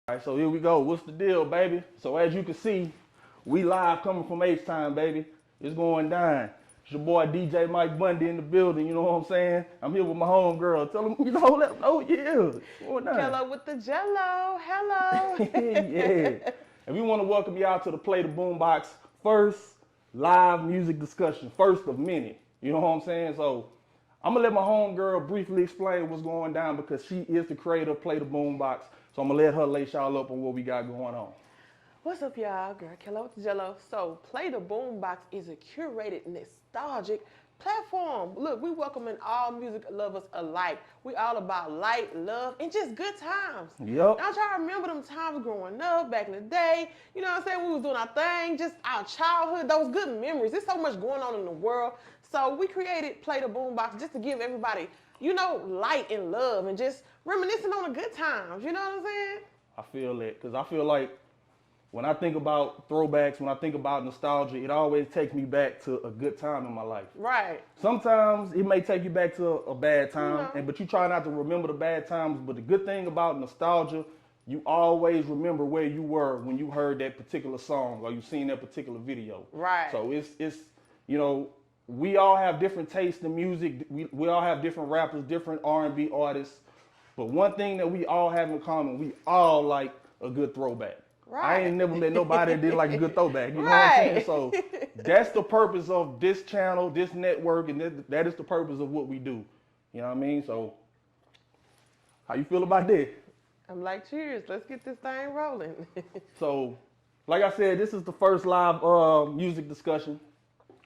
All right, so here we go. What's the deal, baby? So as you can see, we live coming from H-Time, baby. It's going down. It's your boy DJ Mike Bundy in the building, you know what I'm saying? I'm here with my homegirl. Tell them, let them know, yeah. It's going down. Hello with the jello. Hello. Yeah. And we want to welcome y'all to the Play the BoomBox first live music discussion, first of many. You know what I'm saying? So I'm going to let my homegirl briefly explain what's going down because she is the creator of Play the BoomBox. So I'm going to let her lace y'all up on what we got going on. What's up, y'all? Girl, Hello with the jello. So Play the BoomBox is a curated, nostalgic platform. Look, we welcoming all music lovers alike. We all about light, love, and just good times. Yep. Don't y'all remember them times growing up back in the day? You know what I'm saying? We was doing our thing, just our childhood, those good memories. There's so much going on in the world. So we created Play the BoomBox just to give everybody, light and love and just reminiscing on the good times. You know what I'm saying? I feel that because I feel like when I think about throwbacks, when I think about nostalgia, it always takes me back to a good time in my life. Right. Sometimes it may take you back to a bad time, but you try not to remember the bad times. But the good thing about nostalgia, you always remember where you were when you heard that particular song or you seen that particular video. Right. So it's we all have different tastes in music. We all have different rappers, different R&B artists. But one thing that we all have in common, we all like a good throwback. Right. I ain't never met nobody that didn't like a good throwback. You know what I'm saying? So that's the purpose of this channel, this network, and that is the purpose of what we do. You know what I mean? So how you feel about that? I'm like, cheers. Let's get this thing rolling. So, like I said, this is the first live music discussion.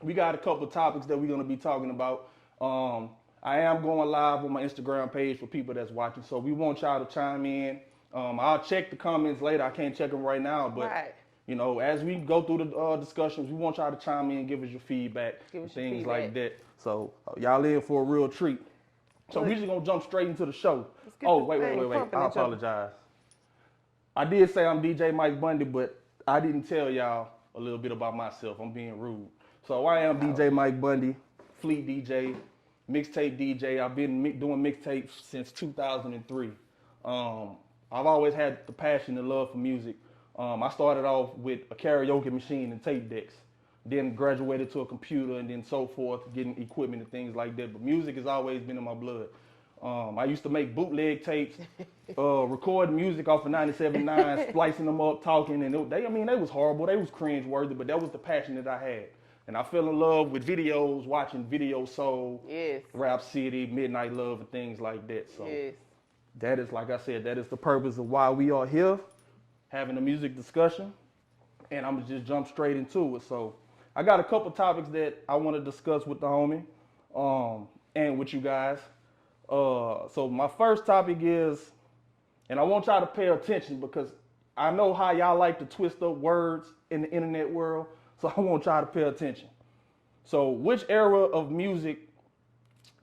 We got a couple of topics that we're going to be talking about. I am going live on my Instagram page for people that's watching. So we want y'all to chime in. I'll check the comments later. I can't check them right now, but as we go through the discussions, we want y'all to chime in, give us your feedback, things like that. So y'all in for a real treat. So we just gonna jump straight into the show. Oh, wait. I apologize. I did say I'm DJ Mike Bundy, but I didn't tell y'all a little bit about myself. I'm being rude. So I am DJ Mike Bundy, Fleet DJ, mixtape DJ. I've been doing mixtapes since 2003. I've always had the passion and love for music. I started off with a karaoke machine and tape decks, then graduated to a computer and then so forth, getting equipment and things like that. But music has always been in my blood. I used to make bootleg tapes, record music off of 97.9, splicing them up, talking, and they was horrible. They was cringe-worthy, but that was the passion that I had. And I fell in love with videos, watching Video Soul, Rap City, Midnight Love, and things like that. So. That is, like I said, that is the purpose of why we are here, having a music discussion, and I'm gonna just jump straight into it. So I got a couple topics that I want to discuss with the homie, and with you guys. So my first topic is, and I want y'all to pay attention because I know how y'all like to twist up words in the internet world, so I want y'all to pay attention. So which era of music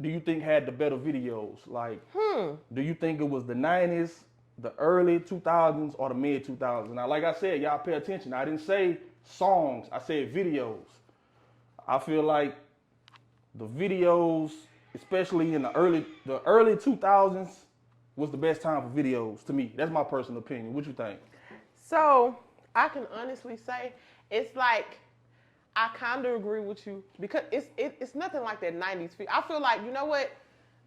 do you think had the better videos? Like, do you think it was the 90s, the early 2000s, or the mid 2000s? Now, like I said, y'all pay attention. I didn't say songs, I said videos. I feel like the videos, especially in the early 2000s, was the best time for videos to me. That's my personal opinion. What you think? So, I can honestly say, it's like, I kind of agree with you because it's nothing like that 90s. I feel like, you know what?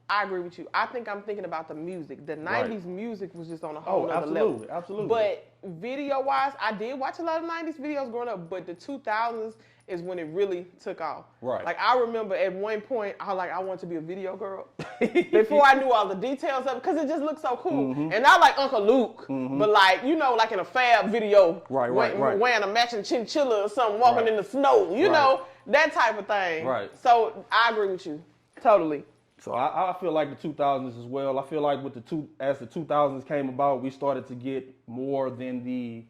I agree with you. I think I'm thinking about the music. The 90s music was just on a whole other level. Absolutely. But video-wise, I did watch a lot of 90s videos growing up, but the 2000s is when it really took off. Right. Like, I remember at one point, I wanted to be a video girl before I knew all the details of it because it just looked so cool. And not like Uncle Luke, but like, like in a Fab video, wearing a matching chinchilla or something, walking in the snow, you know, that type of thing. Right. So I agree with you. Totally. So I feel like the 2000s as well. I feel like as the 2000s came about, we started to get more than the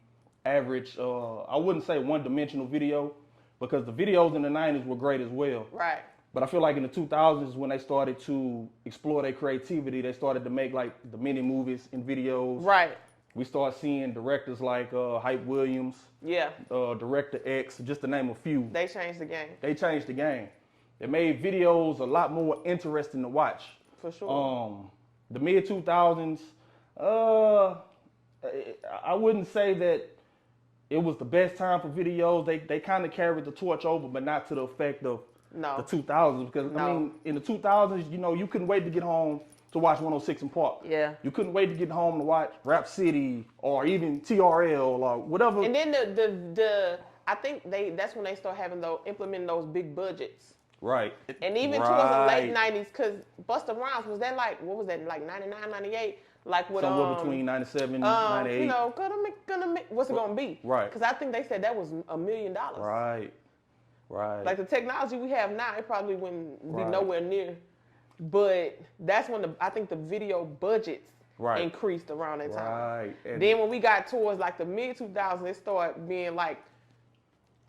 average, I wouldn't say one-dimensional video, because the videos in the 90s were great as well. Right. But I feel like in the 2000s, when they started to explore their creativity, they started to make like the mini movies and videos. Right. We start seeing directors like Hype Williams. Yeah. Director X, just to name a few. They changed the game. It made videos a lot more interesting to watch. For sure. The mid 2000s, I I wouldn't say that it was the best time for videos. They kind of carried the torch over, but not to the effect of No. the 2000s. Because I No. mean, in the 2000s, you know, you couldn't wait to get home to watch 106 in Park. Yeah. You couldn't wait to get home to watch Rap City or even TRL or whatever. And then the I think that's when they start implementing those big budgets. Right. And even towards the late 90s, because Busta Rhymes, was that like, what was that, like 99, 98? Like with, somewhere between 97 98. You know, gonna make, what's it gonna be? Right. Because I think they said that was $1 million. Right. Right. Like the technology we have now, it probably wouldn't be Right. nowhere near. But that's when I think the video budgets Right. increased around that time. Right. And Then when we got towards like the mid 2000s, it started being like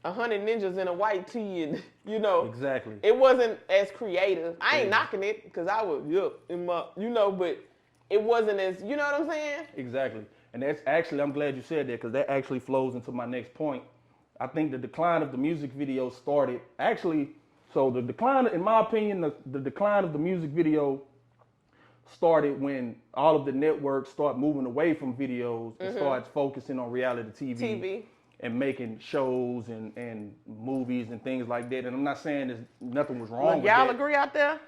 100 ninjas in a white tee, and you know, exactly. it wasn't as creative. I ain't Yeah. knocking it because I was in my, you know, but it wasn't as, you know what I'm saying? Exactly. And that's actually, I'm glad you said that, because that actually flows into my next point. I think the decline of the music video started, actually, so the decline, in my opinion, the decline of the music video started when all of the networks start moving away from videos and starts focusing on reality TV. And making shows and movies and things like that. And I'm not saying there's nothing was wrong with that. Y'all agree out there?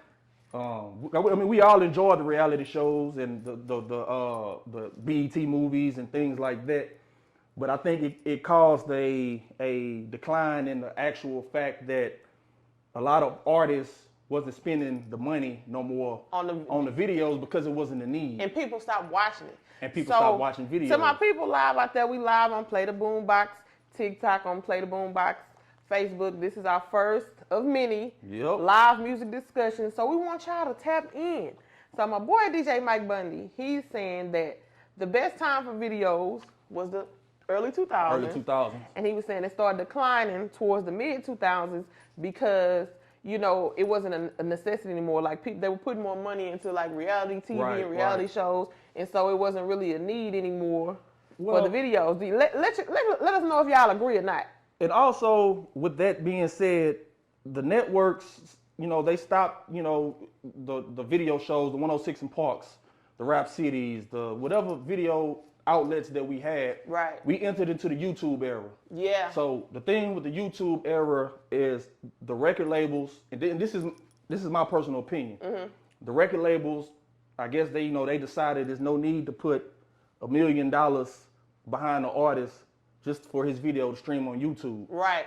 I mean, we all enjoy the reality shows and the BET movies and things like that. But I think it caused a decline in the actual fact that a lot of artists wasn't spending the money no more on the videos because it wasn't a need. And people stopped watching it. And people stopped watching videos. So my people live out there, we live on Play the BoomBox, TikTok on Play the BoomBox, Facebook. This is our first of many live music discussions. So we want y'all to tap in. So my boy DJ Mike Bundy, he's saying that the best time for videos was the early 2000s. Early 2000s. And he was saying it started declining towards the mid 2000s because, you know, it wasn't a necessity anymore. Like people, they were putting more money into like reality TV and reality shows. And so it wasn't really a need anymore for the videos. Let us know if y'all agree or not. And also, with that being said, the networks, you know, they stopped, you know, the video shows, the 106 in Parks, the Rap Cities, the whatever video outlets that we had. Right. We entered into the YouTube era. Yeah. So the thing with the YouTube era is the record labels, and this is my personal opinion. The record labels, I guess they decided there's no need to put $1 million behind the artist just for his video to stream on YouTube. Right.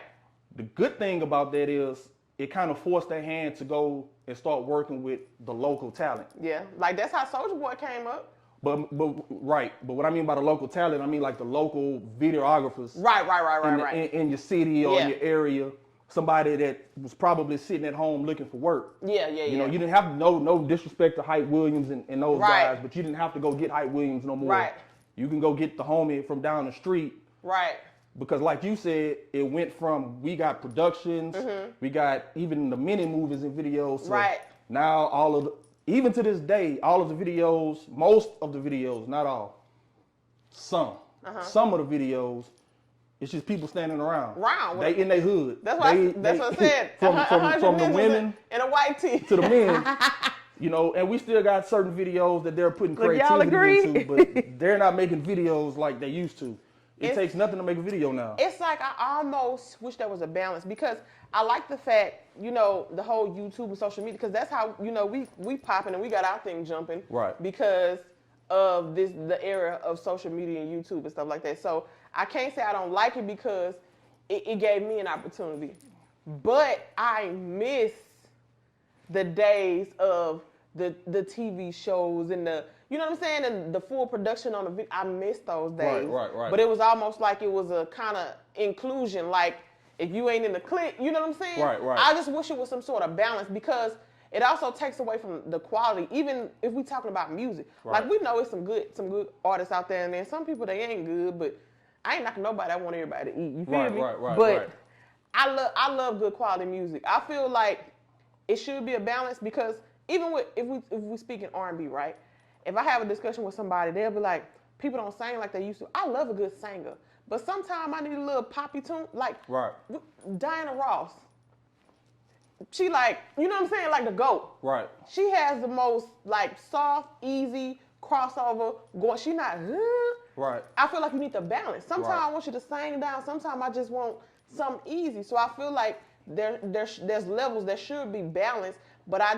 The good thing about that is it kind of forced their hand to go and start working with the local talent. Yeah, like that's how Soulja Boy came up. But what I mean by the local talent, I mean like the local videographers. Right. In your city or in your area. Somebody that was probably sitting at home looking for work. Yeah. You know, you didn't have no disrespect to Hype Williams and those guys, but you didn't have to go get Hype Williams no more. Right. You can go get the homie from down the street. Right. Because like you said, it went from, we got productions, we got even the mini movies and videos. So now even to this day, all of the videos, most of the videos, not all, some of the videos, it's just people standing around. They in their hood. That's what I said. From the women in a white tee to the men. You know, and we still got certain videos that they're putting creativity into, but they're not making videos like they used to. It takes nothing to make a video now. It's like I almost wish there was a balance because I like the fact, you know, the whole YouTube and social media, because that's how, you know, we popping and we got our thing jumping. Right. Because of the era of social media and YouTube and stuff like that. So I can't say I don't like it because it gave me an opportunity. But I miss the days of the TV shows and you know what I'm saying? And the full production on the video. I miss those days. Right. But it was almost like it was a kind of inclusion. Like, if you ain't in the clique, you know what I'm saying? Right. I just wish it was some sort of balance because it also takes away from the quality, even if we talking about music. Like, we know it's some good artists out there, and then some people, they ain't good, but I ain't knocking nobody. I want everybody to eat. You feel me? But I love good quality music. I feel like it should be a balance because even if we speak in R&B, right? If I have a discussion with somebody, they'll be like, people don't sing like they used to. I love a good singer. But sometimes I need a little poppy tune. Like, Diana Ross. She like, you know what I'm saying? Like the GOAT. Right. She has the most like soft, easy crossover going. She not, Right. I feel like you need to balance. Sometimes Right. I want you to sing down. Sometimes I just want something easy. So I feel like there's levels that should be balanced. But I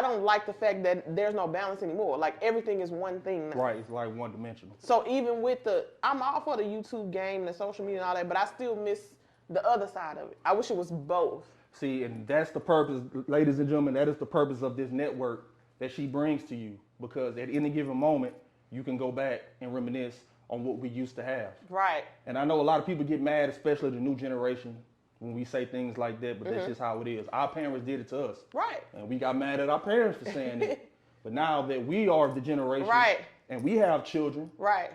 don't like the fact that there's no balance anymore. Like everything is one thing now. Right. It's like one dimensional. So even with I'm all for the YouTube game, the social media and all that, but I still miss the other side of it. I wish it was both. See, and that's the purpose, ladies and gentlemen, that is the purpose of this network that she brings to you. Because at any given moment, you can go back and reminisce on what we used to have. Right. And I know a lot of people get mad, especially the new generation, when we say things like that, but that's just how it is. Our parents did it to us. Right. And we got mad at our parents for saying it. But now that we are the generation, right, and we have children, right,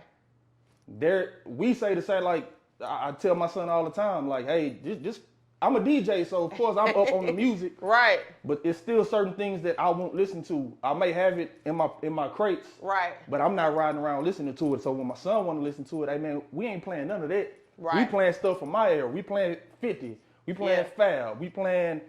we say the same, like, I tell my son all the time, like, hey, just I'm a DJ, so of course I'm up on the music. Right. But it's still certain things that I won't listen to. I may have it in my crates. Right. But I'm not riding around listening to it. So when my son want to listen to it, hey man, we ain't playing none of that. Right. We playing stuff from my era. We playing 50. We playing Fab. We playing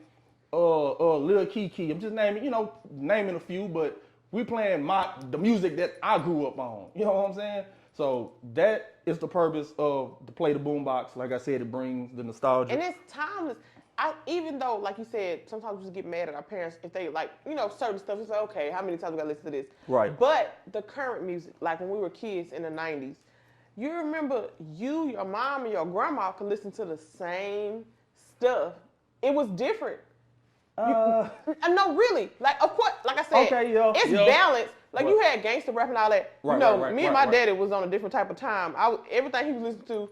Lil Kiki. I'm just naming a few, but we playing the music that I grew up on. You know what I'm saying? So that is the purpose of the Play the BoomBox. Like I said, it brings the nostalgia. And it's timeless. Even though, like you said, sometimes we just get mad at our parents if they certain stuff. It's like, okay, how many times we gotta listen to this? Right. But the current music, like when we were kids in the 90s, you remember your mom, and your grandma could listen to the same stuff. It was different. No, really. Like, of course, like I said, it's balanced. Like, you had gangster rap and all that. Right, me and my daddy was on a different type of time. Everything he was listening to,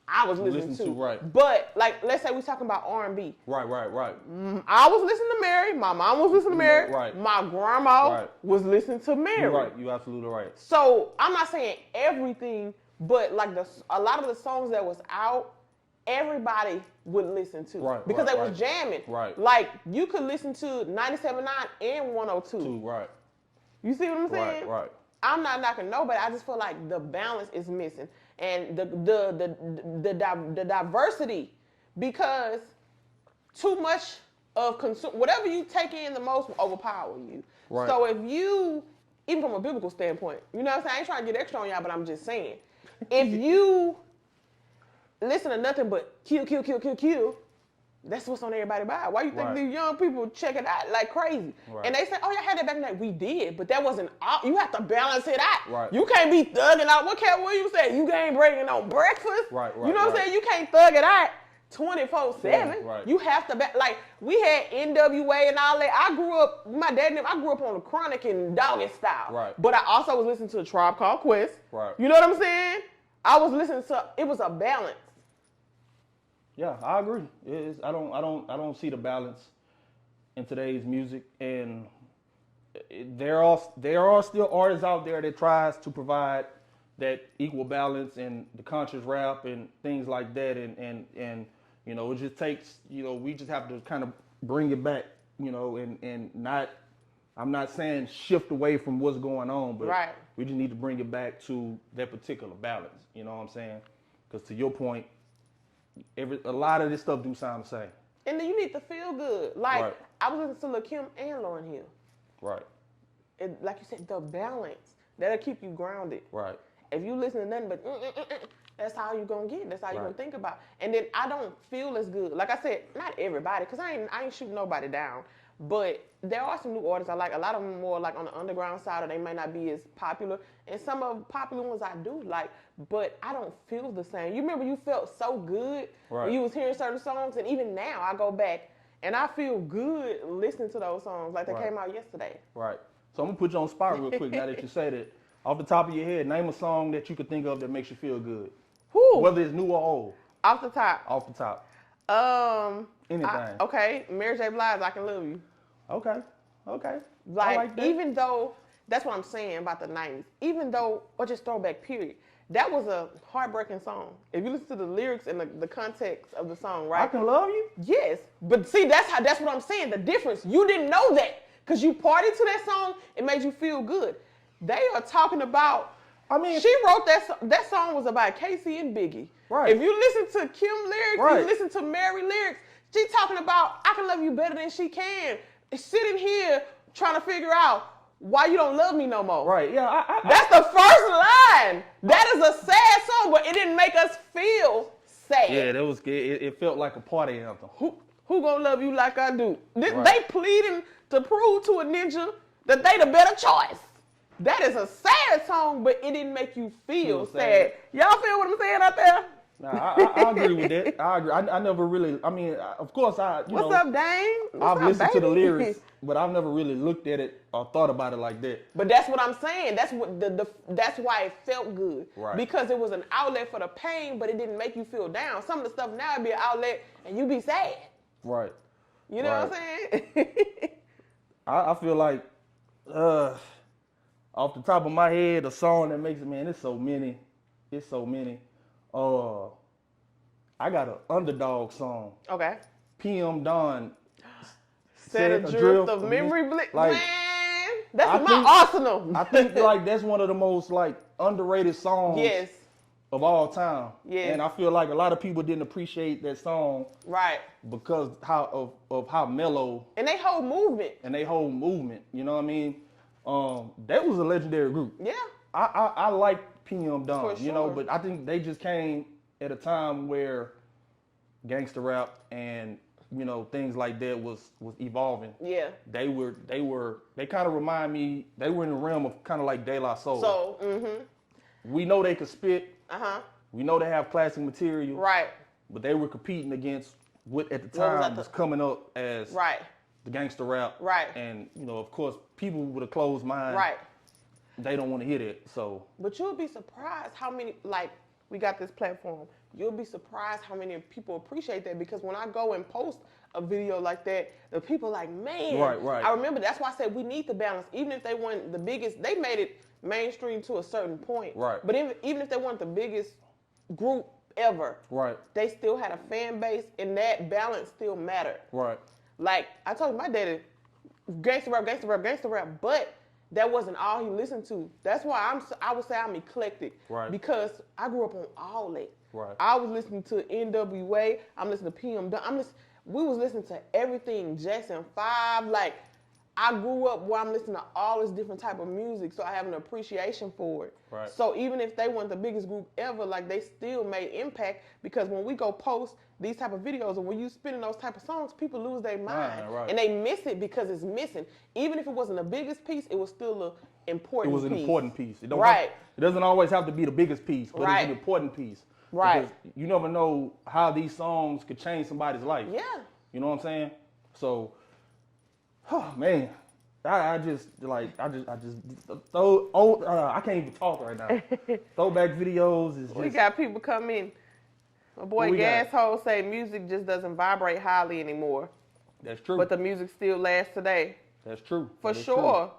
I was listening to. Right. But, like, let's say we're talking about R&B. Right. I was listening to Mary. My mom was listening to Mary. Right. My grandma was listening to Mary. You're right. You're absolutely right. So, I'm not saying everything, but, like, a lot of the songs that was out, everybody would listen to. Right. Because they was jamming. Right. Like, you could listen to 97.9 and 102. Right. You see what I'm saying? Right. I'm not knocking nobody. I just feel like the balance is missing. And the diversity, because too much of whatever you take in the most will overpower you. Right. So if you, even from a biblical standpoint, you know what I'm saying? I ain't trying to get extra on y'all, but I'm just saying. If you listen to nothing but kill, that's what's on everybody's mind. Why you think these young people check it out like crazy? Right. And they say, oh, y'all had that back in the day. We did, but that wasn't all. You have to balance it out. Right. You can't be thugging out. What Cat Williams said? You ain't breaking on breakfast. Right. You know what I'm saying? You can't thug it out 24/7. Right. You have to, like, we had NWA and all that. I grew up on the Chronic and Doggy Style. Right. But I also was listening to a Tribe Called Quest. Right. You know what I'm saying? I was listening to, it was a balance. Yeah, I agree. I don't see the balance in today's music, and there are still artists out there that tries to provide that equal balance and the conscious rap and things like that, and it just takes, we just have to kind of bring it back, and not, I'm not saying shift away from what's going on, but we just need to bring it back to that particular balance. You know what I'm saying? Because to your point, a lot of this stuff do sound the same. And then you need to feel good. Like, I was listening to Lil Kim and Lauryn Hill. Right. Like you said, the balance. That'll keep you grounded. Right. If you listen to nothing but that's how you're going to get. That's how you're going to think about. And then I don't feel as good. Like I said, not everybody, because I ain't shooting nobody down. But there are some new artists I like. A lot of them more like on the underground side, or they may not be as popular. And some of the popular ones I do like, but I don't feel the same. You remember you felt so good when you was hearing certain songs, and even now I go back and I feel good listening to those songs like they came out yesterday. Right. So I'm gonna put you on the spot real quick now that you say that. Off the top of your head, name a song that you could think of that makes you feel good. Whew. Whether it's new or old. Off the top. Off the top. Anything. Okay, Mary J. Blige, I Can Love You. Okay. Like even though, that's what I'm saying about the 90s, even though, or just throwback period, that was a heartbreaking song. If you listen to the lyrics and the context of the song, right? I Can Love You? Yes. But see, that's what I'm saying, the difference. You didn't know that because you partied to that song, it made you feel good. They are talking about, she wrote that song was about Casey and Biggie. Right. If you listen to Kim lyrics, you listen to Mary lyrics, she's talking about, I can love you better than she can. Sitting here trying to figure out why you don't love me no more? Right. Yeah. That's the first line. That is a sad song, but it didn't make us feel sad. Yeah, that was. It felt like a party anthem. Who gonna love you like I do? They Right. pleading to prove to a ninja that they the better choice. That is a sad song, but it didn't make you feel sad. Y'all feel what I'm saying out there? Nah, I agree with that. I agree. I never really. I mean, of course, What's up, Dane? I've listened to the lyrics, but I've never really looked at it or thought about it like that. But that's what I'm saying. That's what that's why it felt good. Right. Because it was an outlet for the pain, but it didn't make you feel down. Some of the stuff now would be an outlet and you be sad. Right. You know what I'm saying? I feel like, off the top of my head, a song that makes it, man, it's so many. It's so many. I got an underdog song. Okay. PM Dawn. Set adrift of memory like, man, that's my arsenal. I think like that's one of the most like underrated songs Yes. of all time. Yeah. And I feel like a lot of people didn't appreciate that song Right. because of how mellow And they whole movement. and they whole movement. You know what I mean? That was a legendary group. Yeah. I like PM Dawn, For you know, sure. but I think they just came at a time where gangster rap and things like that was evolving. Yeah. They kind of remind me, they were in the realm of kind of like De La Soul. So, We know they could spit. uh-huh. We know they have classic material. Right. But they were competing against what at the What was time at was the- coming up as Right. the gangster rap. Right. And, of course, people with a closed mind, Right. they don't want to hear that. So, But you'll be surprised how many, like, we got this platform. You'll be surprised how many people appreciate that, because when I go and post a video like that, the people like, man. Right. I remember that's why I said we need the balance. Even if they weren't the biggest, they made it mainstream to a certain point. Right. But even if they weren't the biggest group ever, right, they still had a fan base, and that balance still mattered. right. Like, I told my daddy, gangster rap, but that wasn't all he listened to. That's why I would say I'm eclectic. Right. Because I grew up on all that. Right. I was listening to NWA. I'm listening to PM. We was listening to everything, Jackson 5. Like, I grew up where I'm listening to all this different type of music, so I have an appreciation for it. Right. So even if they weren't the biggest group ever, like, they still made impact, because when we go post these type of videos, and when you spinning those type of songs, people lose their mind. Right. And they miss it because it's missing. Even if it wasn't the biggest piece, it was still an important piece. It was an important piece. It doesn't always have to be the biggest piece, but it's an important piece. Right. Because you never know how these songs could change somebody's life. Yeah. You know what I'm saying? So, oh man, I can't even talk right now. Throwback videos is just. We got people come in. My boy Gashole say music just doesn't vibrate highly anymore. That's true. But the music still lasts today. That's true. For That is sure.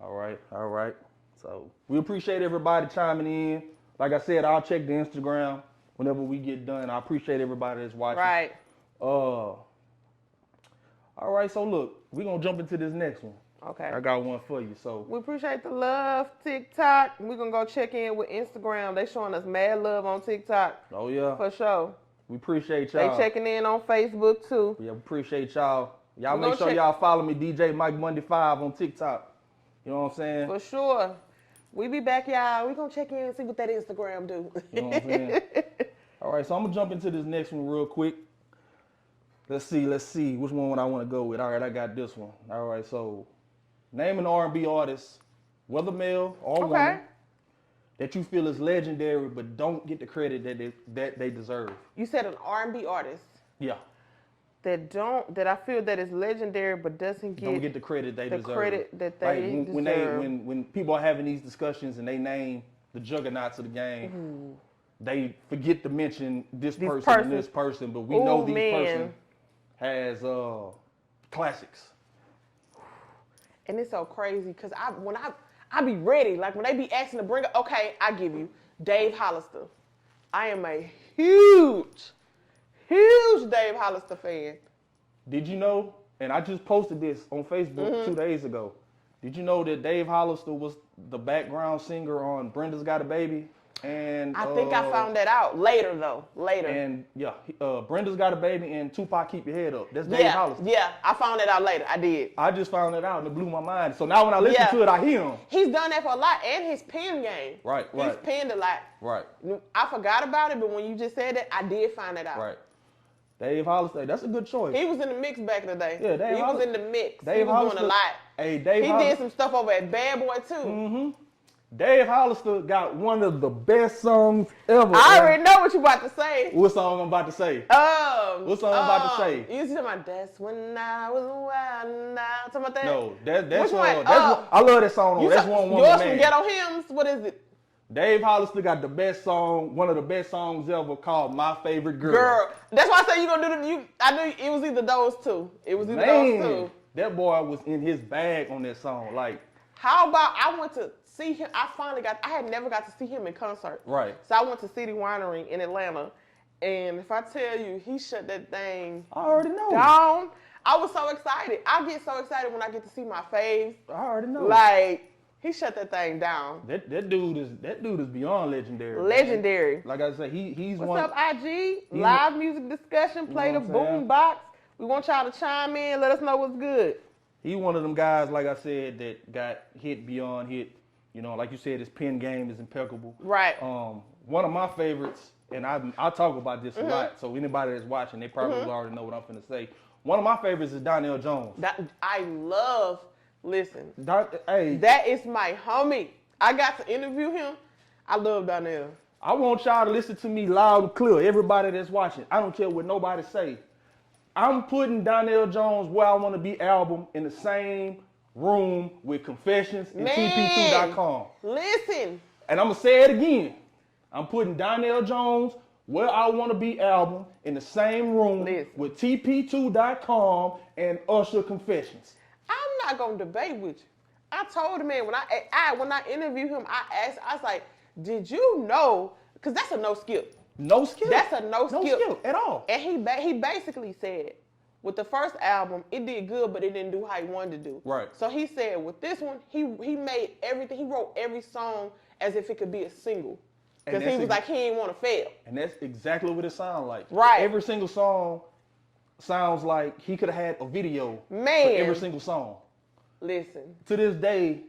true. All right. So we appreciate everybody chiming in. Like I said, I'll check the Instagram whenever we get done. I appreciate everybody that's watching. Right. All right, so look, we're gonna jump into this next one. Okay. I got one for you. So We appreciate the love, TikTok. We're going to go check in with Instagram. They showing us mad love on TikTok. oh yeah, For sure. we appreciate They y'all. checking in on Facebook too. Yeah, we appreciate y'all. Y'all We make gonna sure check- y'all follow me, DJ Mike Monday 5 on TikTok. You know what I'm saying? For sure. We be back, y'all. We going to check in and see what that Instagram do. You know what I'm saying? All right, so I'm gonna jump into this next one real quick. Let's see. Which one would I want to go with? All right, I got this one. All right, so name an R&B artist, whether male or woman, that you feel is legendary but don't get the credit that they deserve. You said an R&B artist Yeah, that I feel that is legendary but doesn't don't get the credit they deserve. credit that they when deserve. when people are having these discussions and they name the juggernauts of the game, they forget to mention this person and this person, but we know these person has classics. And it's so crazy because when I be ready, like when they be asking to bring up, okay, I give you Dave Hollister. I am a huge Dave Hollister fan. Did you know, and I just posted this on Facebook 2 days ago, did you know that Dave Hollister was the background singer on Brenda's Got a Baby? And I think I found that out later though. Later. And yeah, Brenda's Got a Baby and Tupac Keep Your Head Up. That's Dave Hollister. Yeah, I found that out later. I did. I just found that out and it blew my mind. So now when I listen to it, I hear him. He's done that for a lot, and his pen game. Right. He's penned a lot. Right. I forgot about it, but when you just said that, I did find that out. Right. Dave Hollister, that's a good choice. He was in the mix back in the day. Yeah, Dave was in the mix. Dave he was Hollister, doing a lot. Hey, Dave he Hollister did some stuff over at Bad Boy too. Mm-hmm. Dave Hollister got one of the best songs ever. I already know what you about to say. What song I'm about to say? What song I'm about to say? You talking about that's when I was wild now. Talking about that? No, that's Which one. one? That's one. I love that song. That's one woman. Yours man. from Ghetto Hymns. What is it? Dave Hollister got the best song, one of the best songs ever, called "My Favorite Girl." Girl, that's why I say you gonna do the. I knew it was either those two. It was either those two. That boy was in his bag on that song. Like, how about I went to see him? I had never got to see him in concert. Right. So I went to City Winery in Atlanta, and if I tell you, he shut that thing. I already know. Down. I was so excited. I get so excited when I get to see my faves. I already know. Like, he shut that thing down. That dude is beyond legendary. Legendary. Man. Like I said, he's What's one. up, IG? Live music discussion. Play the BoomBox. We want y'all to chime in. Let us know what's good. He one of them guys, like I said, that got hit beyond hit. You know, like you said, his pen game is impeccable. Right. One of my favorites, and I talk about this a lot, so anybody that's watching, they probably already know what I'm finna say. One of my favorites is Donnell Jones. I love. Listen, hey, that is my homie. I got to interview him. I love Donnell. I want y'all to listen to me loud and clear. Everybody that's watching, I don't care what nobody say. I'm putting Donnell Jones' Where I Want to Be album in the same room with Confessions and TP2.com. Listen. And I'm going to say it again. I'm putting Donnell Jones' Where I Want to Be album in the same room with TP2.com and Usher Confessions. I'm not going to debate with you. I told the man when I interviewed him, I was like, did you know? Because that's a no skip. No skip. That's a no skip. No skip at all. And he basically said, with the first album, it did good, but it didn't do how he wanted to do. Right. So he said, with this one, he made everything. He wrote every song as if it could be a single. Because he was like, he didn't want to fail. And that's exactly what it sounds like. Right. Every single song sounds like he could have had a video for every single song. Listen. To this day,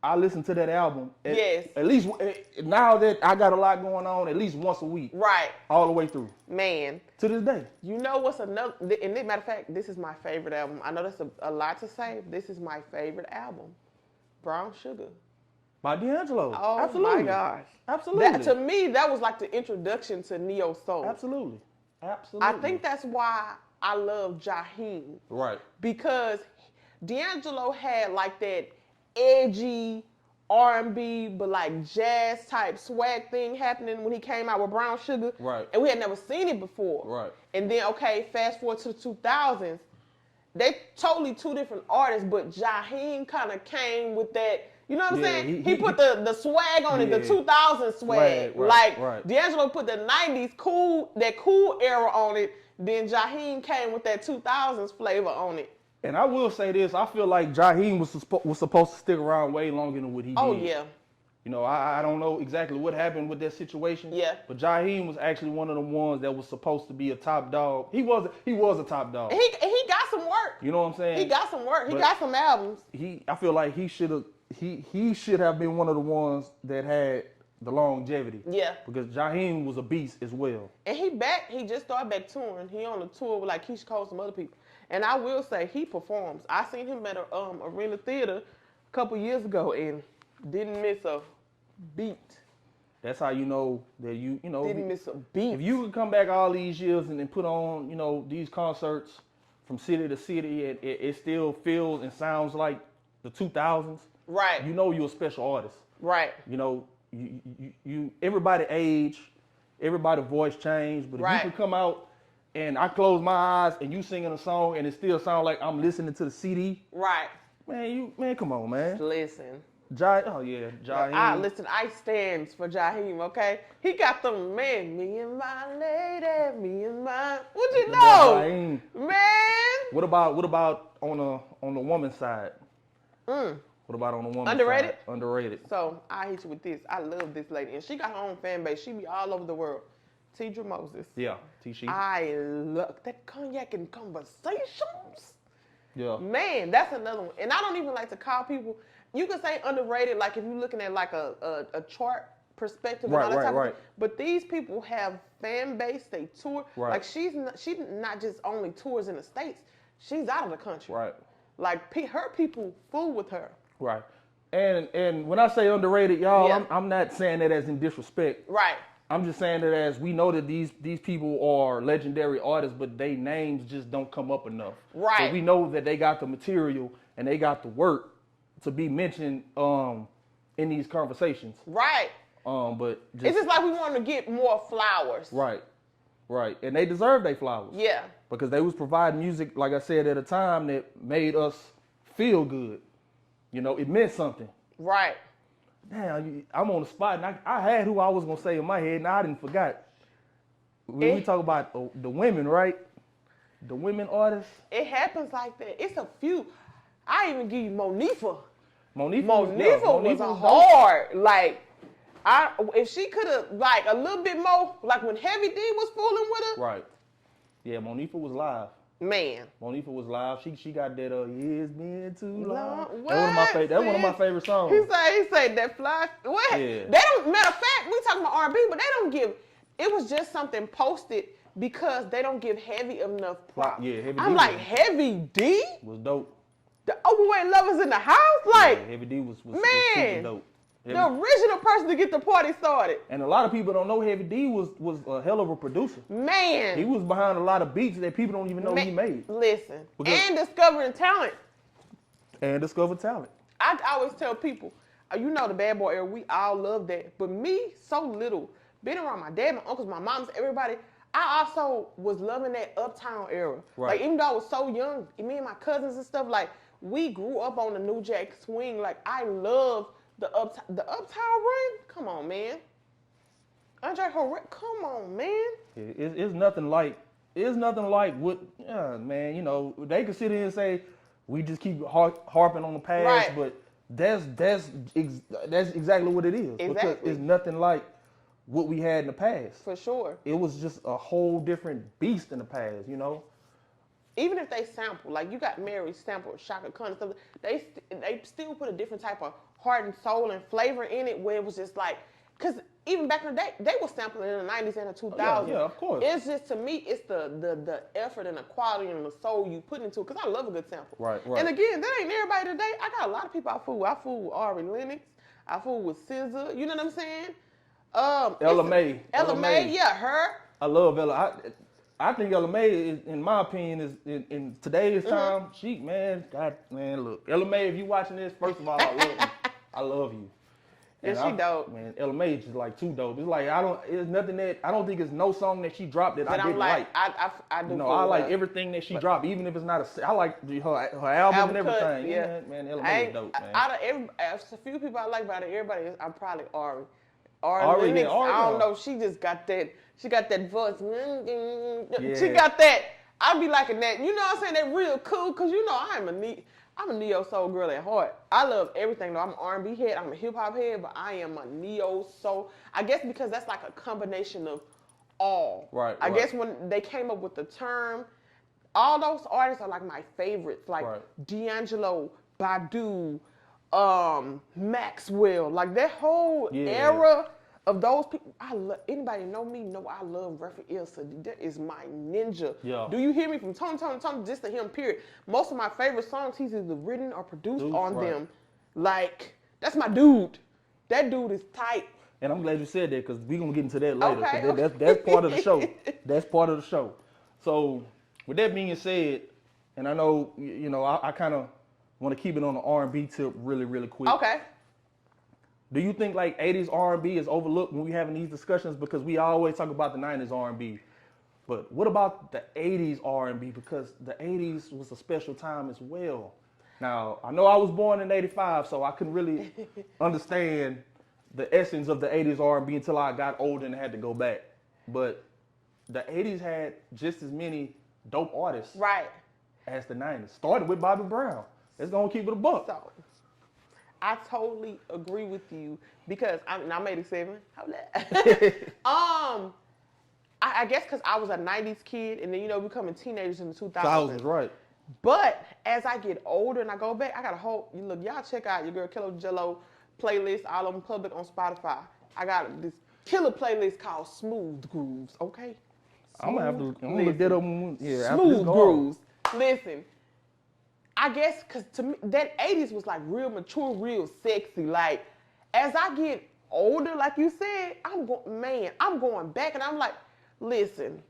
I listen to that album. At least, now that I got a lot going on, at least once a week. Right. All the way through. Man. To this day. You know what's another, and matter of fact, this is my favorite album. I know that's a lot to say. This is my favorite album. Brown Sugar. By D'Angelo. Oh, absolutely. my gosh. Absolutely. To me, that was like the introduction to Neo Soul. Absolutely. Absolutely. I think that's why I love Jaheim. Right. Because D'Angelo had like that edgy R&B, but like jazz type swag thing happening when he came out with Brown Sugar. Right. And we had never seen it before. Right. And then, fast forward to the 2000s, they totally two different artists, but Jaheim kind of came with that, you know what I'm saying? He put the swag on it, the 2000s swag. Right. D'Angelo put the 90s cool era on it, then Jaheim came with that 2000s flavor on it. And I will say this, I feel like Jaheim was supposed to stick around way longer than what he did. Oh, yeah. You know, I don't know exactly what happened with that situation. Yeah. But Jaheim was actually one of the ones that was supposed to be a top dog. He was a top dog. And he got some work. You know what I'm saying? He got some work. He got some albums. I feel like he should have been one of the ones that had the longevity. Yeah. Because Jaheim was a beast as well. And he just started back touring. He on a tour with like Keisha Cole and some other people. And I will say he performs. I seen him at a arena theater a couple years ago and didn't miss a beat. That's how you know that you know. Didn't miss a beat. If you could come back all these years and then put on, these concerts from city to city, and it still feels and sounds like the 2000s. Right. You know you're a special artist. Right. You know, you everybody age, everybody voice change, but if you could come out and I close my eyes and you singing a song and it still sounds like I'm listening to the CD. Right. Man, come on, man. Listen. Jaheim. Listen, I stands for Jaheim, okay? He got them, man, me and my lady, me and my, what you know? Jaheim. Man. What about on the woman's side? What about on the woman Underrated? side? Underrated. So I hit you with this. I love this lady, and she got her own fan base. She be all over the world. Tidra Moses. Yeah, T-Sheet. I love that cognac and conversations. Yeah. Man, that's another one. And I don't even like to call people. You could say underrated, like if you're looking at like a chart perspective and all that type of thing. But these people have fan base. They tour. Right. Like she not just only tours in the States. She's out of the country. Right. Like her people fool with her. Right. And when I say underrated, y'all, Yeah. I'm not saying that as in disrespect. Right. I'm just saying that as we know that these people are legendary artists, but their names just don't come up enough. Right. So we know that they got the material and they got the work to be mentioned in these conversations. Right. But It's just like we want to get more flowers. Right. Right. And they deserve their flowers. Yeah. Because they was providing music, like I said, at a time that made us feel good. You know, it meant something. Right. Damn, I'm on the spot, and I had who I was going to say in my head, and I didn't forgot. When we talk about the women, right? The women artists. It happens like that. It's a few. I even give you Monifa. Monifa was a hard. Like, if she could have, like, a little bit more, like when Heavy D was fooling with her. Right. Yeah, Monifa was live. Man. Monifa was live. She got that it's been too long. What? That's one of my favorite songs. He said that fly. What? Yeah. They don't. Matter of fact, we talking about R&B, but they don't give. It was just something posted because they don't give Heavy enough props. Yeah, Heavy D. I'm like, Heavy D? Was dope. The overweight lovers in the house? Like, yeah, Heavy D was man, super dope. The original person to get the party started. And a lot of people don't know Heavy D was a hell of a producer. Man. He was behind a lot of beats that people don't even know he made. Listen. And discovering talent. And discover talent. I always tell people, you know the Bad Boy era, we all love that. But me, so little, being around my dad, my uncles, my moms, everybody, I also was loving that Uptown era. Right. Like, even though I was so young, me and my cousins and stuff, like, we grew up on the New Jack Swing. Like, I love the Uptown Run. Come on, man. Andre Harrell, come on, man. It's nothing like what, man, you know, they could sit here and say, we just keep harping on the past, Right. but that's exactly what it is. Exactly. Because it's nothing like what we had in the past. For sure. It was just a whole different beast in the past, you know? Even if they sample, like you got Mary sample, Shaka Khan and stuff, they still put a different type of heart and soul and flavor in it where it was just like, because even back in the day, they were sampling in the 90s and the 2000s. Yeah, of course. It's just, to me, it's the effort and the quality and the soul you put into it, because I love a good sample. Right. And again, that ain't everybody today. I got a lot of people I fool with. I fool with Ari Lennox. I fool with SZA. You know what I'm saying? Ella Mai. Ella Mai, yeah, her. I love Ella. I think Ella Mai, in my opinion, is in today's time. She, man, look, Ella Mai, if you watching this, first of all, I love you. I love you. And she dope. Man, Ella Mai is just like too dope. It's like I don't think it's no song that she dropped that I didn't like. I do. No, I like everything that she dropped, even if it's not I like her album and everything. Cut, yeah. Man, Ella Mai is dope, man. Out of a few people I like, but out of everybody, I'm probably Ari. Ari, Lennox, yeah, Ari, I don't yeah. know. She just got that. She got that voice. Yeah. She got that. I be liking that. You know what I'm saying? That real cool. Cause you know I'm a neo soul girl at heart. I love everything though. I'm an R&B head. I'm a hip hop head, but I am a neo soul. I guess because that's like a combination of all. Right. I guess when they came up with the term, all those artists are like my favorites. Like D'Angelo, Badu, Maxwell, like that whole era of those people. Anybody know me know I love Raphael Sadiq. That is my ninja. Yeah. Do you hear me from Tony just to him, period. Most of my favorite songs he's either written or produced on them. Like, that's my dude. That dude is tight. And I'm glad you said that, because we're going to get into that later. Okay. That's part of the show. That's part of the show. So with that being said, and I know, you know, I kind of want to keep it on the R&B tip really, really quick. Okay. Do you think like 80s R&B is overlooked when we having these discussions? Because we always talk about the 90s R&B. But what about the 80s R&B? Because the 80s was a special time as well. Now, I know I was born in 85, so I couldn't really understand the essence of the 80s R&B until I got older and had to go back. But the 80s had just as many dope artists Right. as the 90s. Started with Bobby Brown. Let's go and keep it a buck. So, I totally agree with you because I'm 87. How that? I guess because I was a 90s kid, and then, you know, becoming teenagers in the 2000s. Thousands, right. But as I get older and I go back, I got a whole, look, y'all check out your girl Killer Jello playlist, all of them public on Spotify. I got this killer playlist called Smooth Grooves, okay? I'm gonna look that up. Yeah, Smooth Grooves. Listen, I guess because to me, that 80s was like real mature, real sexy. Like, as I get older, like you said, I'm going back and I'm like, listen,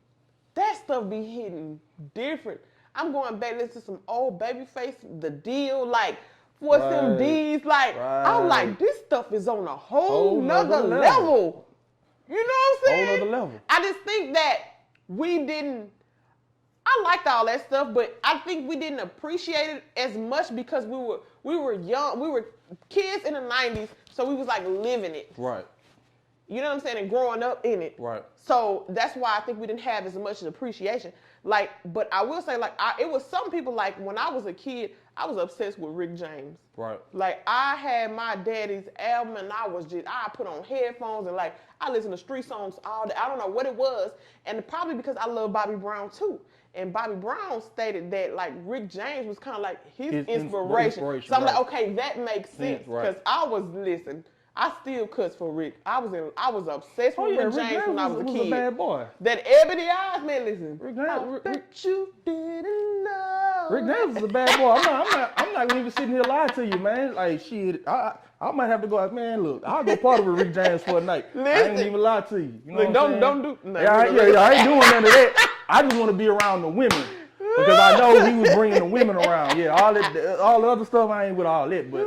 that stuff be hitting different. I'm going back, listen to some old Babyface, The Deal, like, Force MDs, like, I'm like, this stuff is on a whole nother level. You know what I'm saying? Whole nother level. I just think that I liked all that stuff, but I think we didn't appreciate it as much because we were young, we were kids in the 90s, so we was like living it. Right. You know what I'm saying? And growing up in it. Right. So that's why I think we didn't have as much appreciation. Like, but I will say, like, it was some people, like, when I was a kid, I was obsessed with Rick James. Right. Like, I had my daddy's album, and I put on headphones, and, like, I listened to street songs all day. I don't know what it was, and probably because I love Bobby Brown, too. And Bobby Brown stated that, like, Rick James was kind of like his inspiration. So I'm like, okay, that makes sense. Because I still cuss for Rick. I was obsessed with Rick James when I was a kid. Was a bad boy. That ebony eyes, man, listen. Rick James, Rick, you didn't know. Rick James was a bad boy. I'm not even sitting here lying to you, man. Like, shit, I might have to go out, man. Look, I'll go party with Rick James for a night. Listen, I ain't even lie to you. You know what I'm saying? Don't do nothing. I ain't doing none of that. I just want to be around the women. Because I know he was bringing the women around. Yeah, all the other stuff, I ain't with all that. But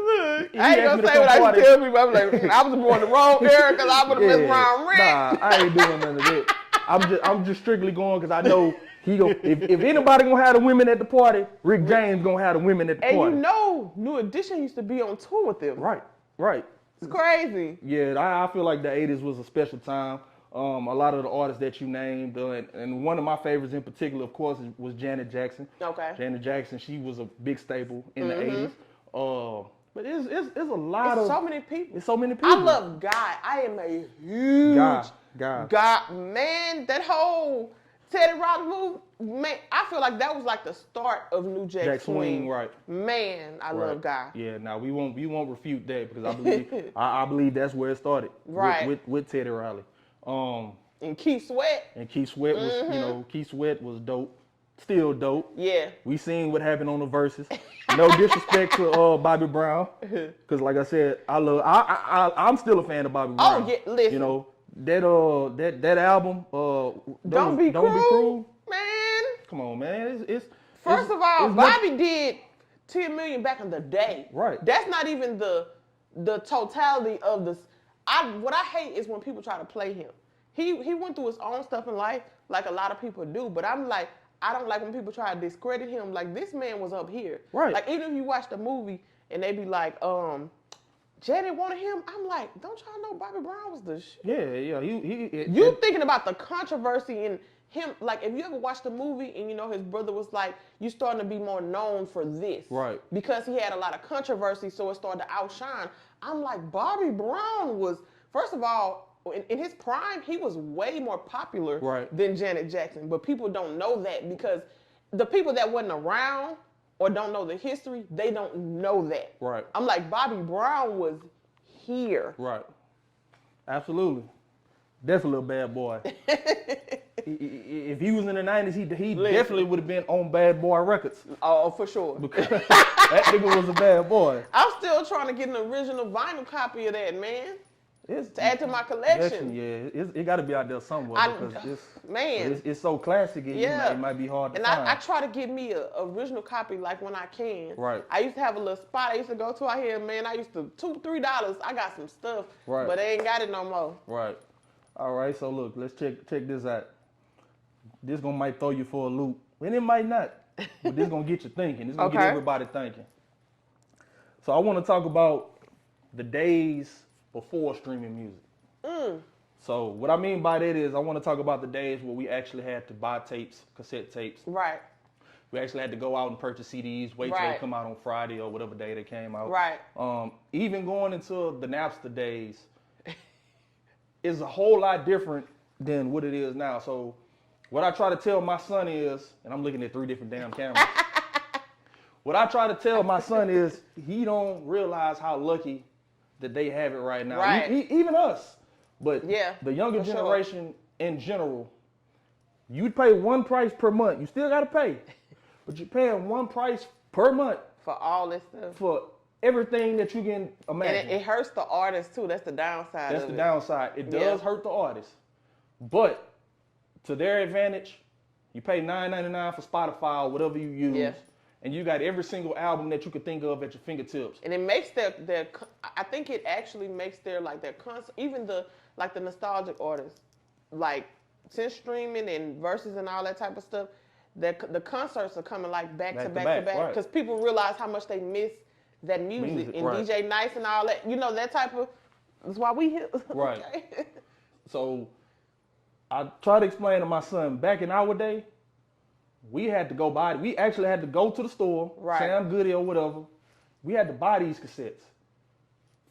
I ain't gonna say what I used to tell people. I'm like, I was born the wrong era because I would have been around Rick. Nah, I ain't doing none of that. I'm just strictly going because I know he go. If anybody gonna have the women at the party, Rick James gonna have the women at the party. And you know, New Edition used to be on tour with them. Right. It's crazy. Yeah, I feel like the 80s was a special time. A lot of the artists that you named, and one of my favorites in particular, of course, was Janet Jackson. Okay. Janet Jackson, she was a big staple in the 80s. But it's a lot of... so many people. It's so many people. I love Guy. I am a huge... Guy. Man, that whole Teddy Riley move, man, I feel like that was like the start of New Jack Swing. Right. Man, I love Guy. Yeah, now we won't refute that because I believe I believe that's where it started. Right. With Teddy Riley. And Keith Sweat. And Keith Sweat was, Keith Sweat was dope. Still dope. Yeah. We seen what happened on the verses. No disrespect to Bobby Brown, because like I said, I'm still a fan of Bobby Brown. Oh yeah, listen. You know that album. Don't be cruel, man. Come on, man. First of all, Bobby did 10 million back in the day. Right. That's not even the totality of this. What I hate is when people try to play him. He went through his own stuff in life, like a lot of people do. But I'm like, I don't like when people try to discredit him. Like, this man was up here. Right. Like, even if you watch the movie and they be like, Janet wanted him. I'm like, don't y'all know Bobby Brown was the shit? Yeah. You thinking about the controversy in him? Like, if you ever watched the movie and you know his brother was like, you starting to be more known for this, right? Because he had a lot of controversy, so it started to outshine. I'm like, Bobby Brown was, first of all, in his prime, he was way more popular than Janet Jackson. But people don't know that because the people that wasn't around or don't know the history, they don't know that. Right. I'm like, Bobby Brown was here. Right. Absolutely. That's a little bad boy. If he was in the 90s, he definitely would have been on Bad Boy Records. Oh, for sure. Because that nigga was a bad boy. I'm still trying to get an original vinyl copy of that, man. To add to my collection. Yeah, it got to be out there somewhere because it's so classic. It might be hard to find. And I try to get me an original copy like when I can. Right. I used to have a little spot I used to go to out here, man. I used to $2-3. I got some stuff, but they ain't got it no more. Right. All right. So look, let's check this out. This might throw you for a loop, and it might not. But this gonna get you thinking. This gonna get everybody thinking. So I want to talk about the days before streaming music. So what I mean by that is I want to talk about the days where we actually had to buy tapes, cassette tapes. Right. We actually had to go out and purchase CDs, wait till they Right. come out on Friday or whatever day they came out. Right. Even going into the Napster days is a whole lot different than what it is now. So what I try to tell my son is, and I'm looking at 3 different damn cameras. What I try to tell my son is he don't realize how lucky that they have it right now. Right. Even us. But Yeah, the younger for sure. generation in general, you'd pay one price per month. You still got to pay. But you're paying one price per month For all this stuff. for everything that you can imagine. And it hurts the artist too. That's the downside. That's of the it. downside. It does hurt the artist. But to their advantage, you pay $9.99 for Spotify or whatever you use. Yeah. And you got every single album that you could think of at your fingertips. And it makes their I think it actually makes their concert, even the nostalgic artists, like since streaming and verses and all that type of stuff, the concerts are coming like back to back right. because people realize how much they miss that music and right. DJ Nice and all that. You know, that type of. That's why we here. Right. Okay. So I try to explain to my son, back in our day, we had to go buy, we actually had to go to the store, Right. Sam Goody or whatever. We had to buy these cassettes.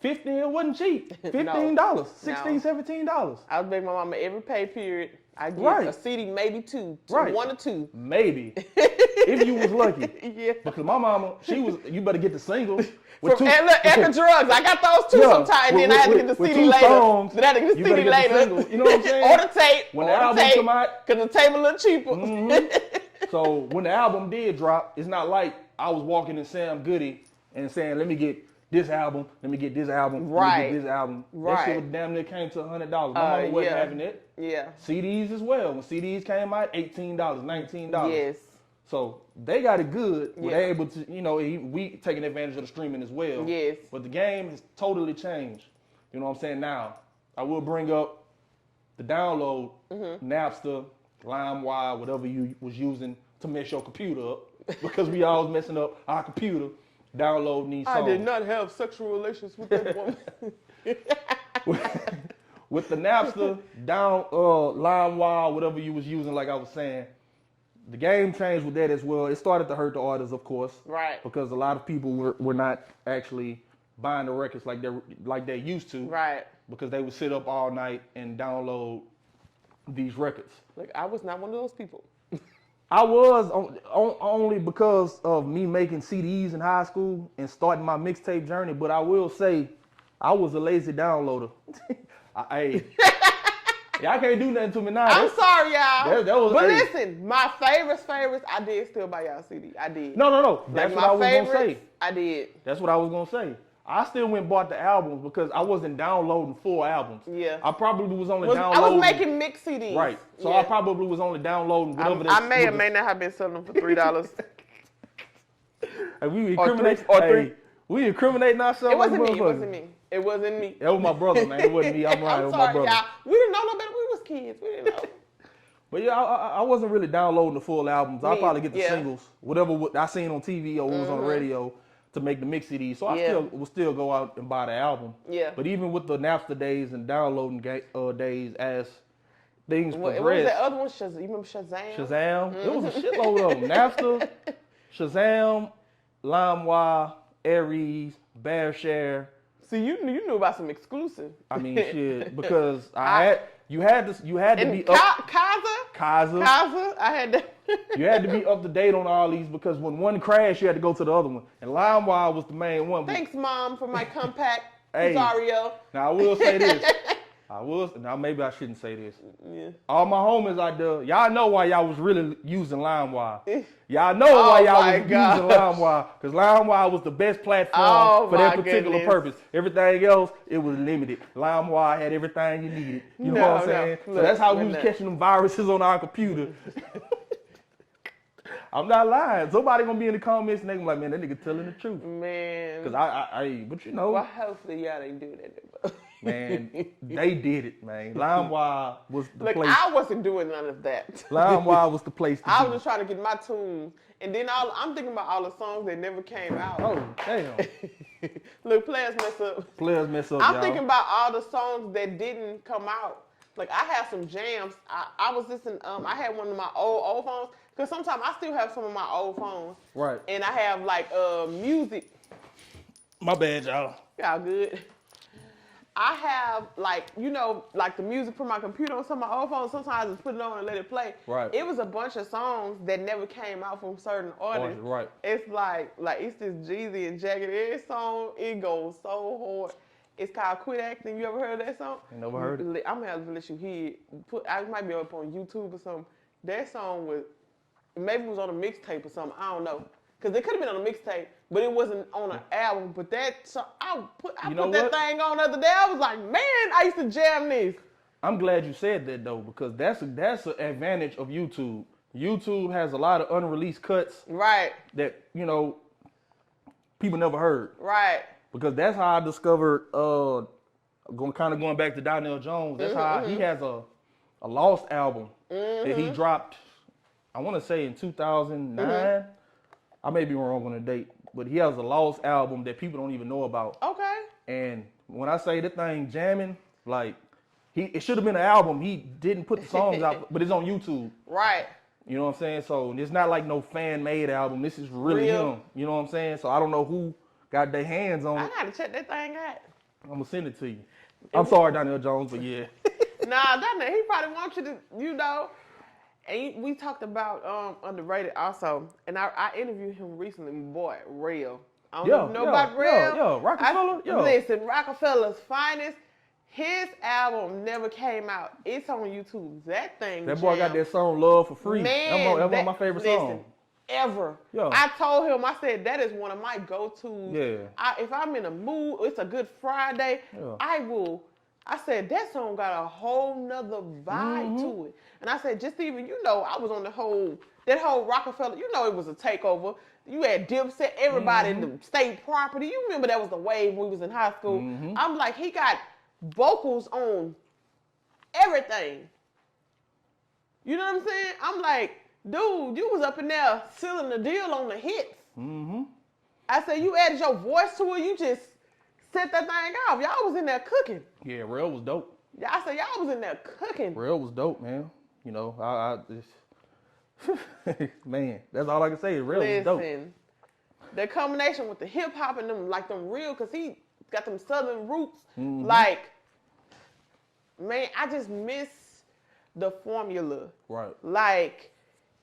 It wasn't cheap. $15, $16, $17. I was begging my mama every pay period. I get Right. a CD, maybe two, Right. 1 or 2. Maybe. If you was lucky. Yeah. Because my mama, you better get the singles. And look, Echo Drugs, I got those too Yeah, sometimes, and then I had to get the with CD 2 later. songs, Then I had to get the you better CD get the later. single. You know what I'm saying? Or the tape. When the album come out. Because the tape a little cheaper. So when the album did drop, it's not like I was walking in Sam Goody and saying, let me get this album, let me get this album, let me Right. get this album. Right. That shit was damn near came to $100. My mama wasn't yeah. having it. Yeah. CDs as well. When CDs came out, $18, $19. Yes. So they got it good. Yeah. They're able to, we taking advantage of the streaming as well. Yes. But the game has totally changed. You know what I'm saying? Now, I will bring up the download, Napster, LimeWire, whatever you was using to mess your computer up, because we always messing up our computer, downloading these songs. I did not have sexual relations with that woman. With the Napster, LimeWire, whatever you was using, like I was saying, the game changed with that as well. It started to hurt the artists, of course. Right. Because a lot of people were not actually buying the records like they used to. Right. Because they would sit up all night and download these records. Like, I was not one of those people. I was only because of me making CDs in high school and starting my mixtape journey, but I will say I was a lazy downloader. Y'all can't do nothing to me now. I'm sorry, y'all. That was, but hey. listen, my favorites, I did still buy y'all CD. I did. No. That's Like what I my was going to say. favorites, I did. That's what I was going to say. I still went and bought the albums because I wasn't downloading full albums. Yeah. I probably was only downloading. I was making mixed CDs. Right. So Yeah. I probably was only downloading whatever I may or may not have been selling them for $3. Hey, we incriminate. or three. We incriminating ourselves. It wasn't like me. It wasn't me. It wasn't me. That was my brother, man. It wasn't me. I'm lying. It I'm was my sorry, brother. y'all. We didn't know no better. We was kids. We didn't know. But yeah, I wasn't really downloading the full albums. I'll probably get the yeah. singles, whatever I seen on TV or what was on the radio to make the mix CDs. So I will still go out and buy the album. Yeah. But even with the Napster days and downloading days, as things What was progressed, that other one? You remember Shazam? Shazam, there was a shitload of them. Napster, Shazam, LimeWire, Aries, BearShare. See, you knew about some exclusive. I mean, shit, because you had to be up. Kaza. I had to. You had to be up to date on all these because when one crashed, you had to go to the other one. And LimeWire was the main one. Thanks, Mom, for my compact Hey. Rosario. Now I will say this. Now maybe I shouldn't say this. Yeah. All my homies out there, y'all know why y'all was really using LimeWire. Y'all know why y'all was using LimeWire. Because LimeWire was the best platform for that particular purpose. Everything else, it was limited. LimeWire had everything you needed. You know what I'm saying? Look, so that's how we was catching them viruses on our computer. I'm not lying. Somebody gonna be in the comments and they gonna be like, man, that nigga telling the truth. Man. Because but you know. Well, hopefully y'all ain't do that. Man, they did it, man. LimeWire was the place. I wasn't doing none of that. LimeWire was the place to I be. was just trying to get my tunes. And then I'm thinking about all the songs that never came out. Oh, damn. Look, players mess up. Players mess up, I'm y'all. thinking about all the songs that didn't come out. Like I have some jams. I was listening. I had one of my old phones because sometimes I still have some of my old phones. Right. And I have like music. My bad, y'all. Y'all good. I have like like the music from my computer on some of my old phones. Sometimes I just put it on and let it play. Right. It was a bunch of songs that never came out from certain artists. Right. It's like it's this Jeezy and Jagged Edge song. It goes so hard. It's called "Quit Acting." You ever heard of that song? I never heard it. I'm gonna have to let you hear it. I might be up on YouTube or something. That song was maybe it was on a mixtape or something. I don't know. Because it could have been on a mixtape, but it wasn't on an album. But that song, I put that thing on the other day. I was like, man, I used to jam this. I'm glad you said that though, because that's an advantage of YouTube. YouTube has a lot of unreleased cuts. Right. That people never heard. Right. Because that's how I discovered. Going back to Donnell Jones. That's how he has a lost album that he dropped. I want to say in 2009. I may be wrong on the date, but he has a lost album that people don't even know about. Okay. And when I say the thing jamming, like it should have been an album. He didn't put the songs out, but it's on YouTube. Right. You know what I'm saying? So it's not like no fan-made album. This is really him. You know what I'm saying? So I don't know who got their hands on it. I gotta check that thing out. I'm gonna send it to you. I'm sorry, Donnell Jones, but yeah. Nah, Donnell, he probably wants you to, And we talked about underrated also, and I interviewed him recently, my boy, Real. I don't know if you know about Real. Yeah, Rockefeller. Listen, Rockefeller's Finest. His album never came out. It's on YouTube. That thing. That boy got that song "Love for Free." Man, that's one of my favorite songs. Ever. Yeah. I told him, I said, that is one of my go-tos. Yeah. If I'm in a mood, it's a good Friday, Yeah. I said, that song got a whole nother vibe to it. And I said, just even, I was on that whole Rockefeller, it was a takeover. You had Dipset, everybody in the state property. You remember that was the wave when we was in high school. I'm like, he got vocals on everything. You know what I'm saying? I'm like, dude, you was up in there sealing the deal on the hits. I said, you added your voice to it, you just set that thing off. Y'all was in there cooking. Yeah, Real was dope. Yeah, I said, y'all was in there cooking. Real was dope, man. Man, that's all I can say. Real was dope. Listen, the combination with the hip hop and them Real, because he got them southern roots. Like, man, I just miss the formula. Right. Like,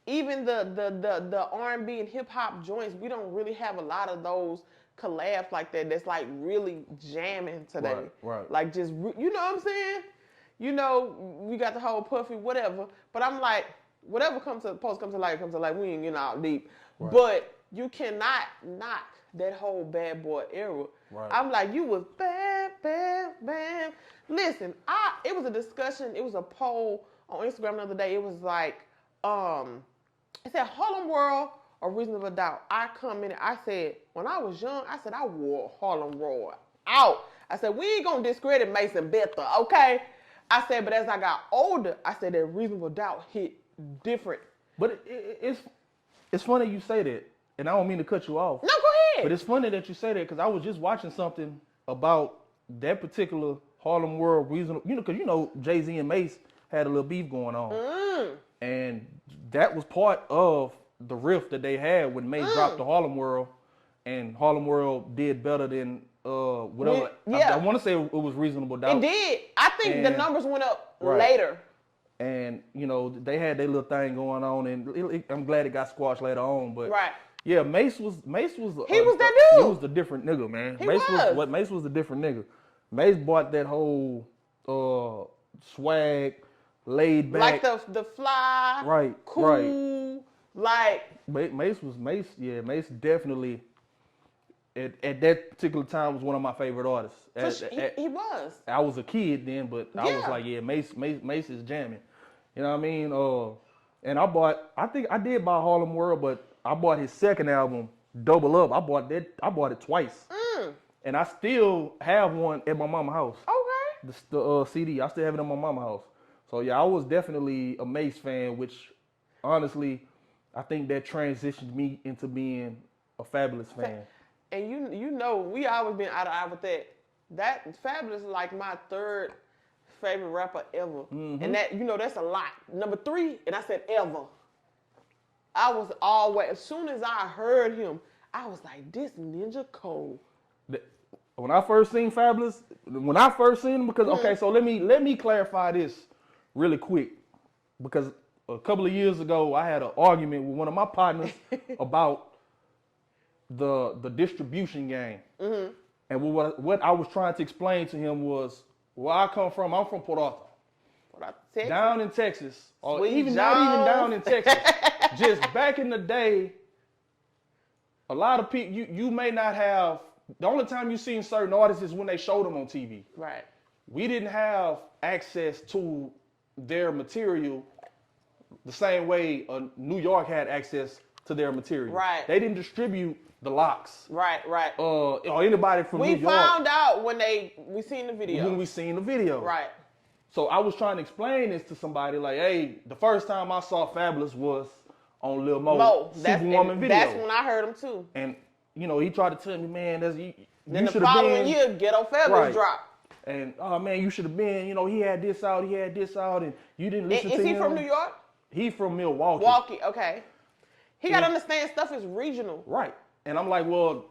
even the R&B and hip hop joints, we don't really have a lot of those collabs like that. That's like really jamming today. Right. Like just, you know what I'm saying? We got the whole Puffy, whatever. But I'm like, whatever comes to light. We ain't getting all deep. Right. But you cannot knock that whole Bad Boy era. Right. I'm like, you was bam, bam, bam. Listen, it was a discussion. It was a poll on Instagram the other day. It was like, it said Harlem World or Reasonable Doubt. I commented, I said, when I was young, I said I wore Harlem World out. I said, we ain't gonna discredit Mason Betha, okay? I said, but as I got older, I said that Reasonable Doubt hit different. But it's funny you say that, and I don't mean to cut you off. No, go ahead. But it's funny that you say that because I was just watching something about that particular Harlem World Reasonable, because Jay-Z and Mace had a little beef going on. And that was part of the rift that they had when Mace dropped the Harlem World, and Harlem World did better than whatever. Yeah. I want to say it was Reasonable Doubt. It did. I think the numbers went up later. And they had their little thing going on, and I'm glad it got squashed later on. But right. Yeah, Mace was. He was that dude. He was the different nigga, man. Mace was the different nigga. Mace bought that whole swag, laid back, like the fly, right, cool, right. Like Mace definitely at that particular time was one of my favorite artists. He was. I was a kid then, but I was like, Mace is jamming. You know what I mean? And I think I did buy Harlem World, but I bought his second album, Double Up. I bought it twice. And I still have one at my mama's house. Okay. The CD, I still have it in my mama's house. So yeah, I was definitely a Mace fan, which honestly, I think that transitioned me into being a Fabulous fan. And we always been eye to eye with that. That Fabulous is like my third favorite rapper ever. Mm-hmm. And that, that's a lot. Number 3, and I said ever. I was always, as soon as I heard him, I was like, this Ninja cold. When I first seen Fabulous, because okay, so let me clarify this really quick, because a couple of years ago I had an argument with one of my partners about the distribution game, and what I was trying to explain to him was where I come from. I'm from Port Arthur, Texas. Down in Texas, or Sweet even Jones. not even down in Texas. Just back in the day, a lot of people you may not have. The only time you seen certain artists is when they showed them on TV. Right. We didn't have access to their material the same way New York had access to their material. Right. They didn't distribute the Locks. Right. Or anybody from New York. We found out when we seen the video. When we seen the video. Right. So I was trying to explain this to somebody like, hey, the first time I saw Fabulous was on Lil Mo Superwoman video. That's when I heard him too. And he tried to tell me, man, then the following year, Ghetto Fabulous dropped. And oh man, you should have been. he had this out, and you didn't listen to him. Is he from New York? He from Milwaukee. Milwaukee, okay. He gotta understand stuff is regional. Right. And I'm like, well,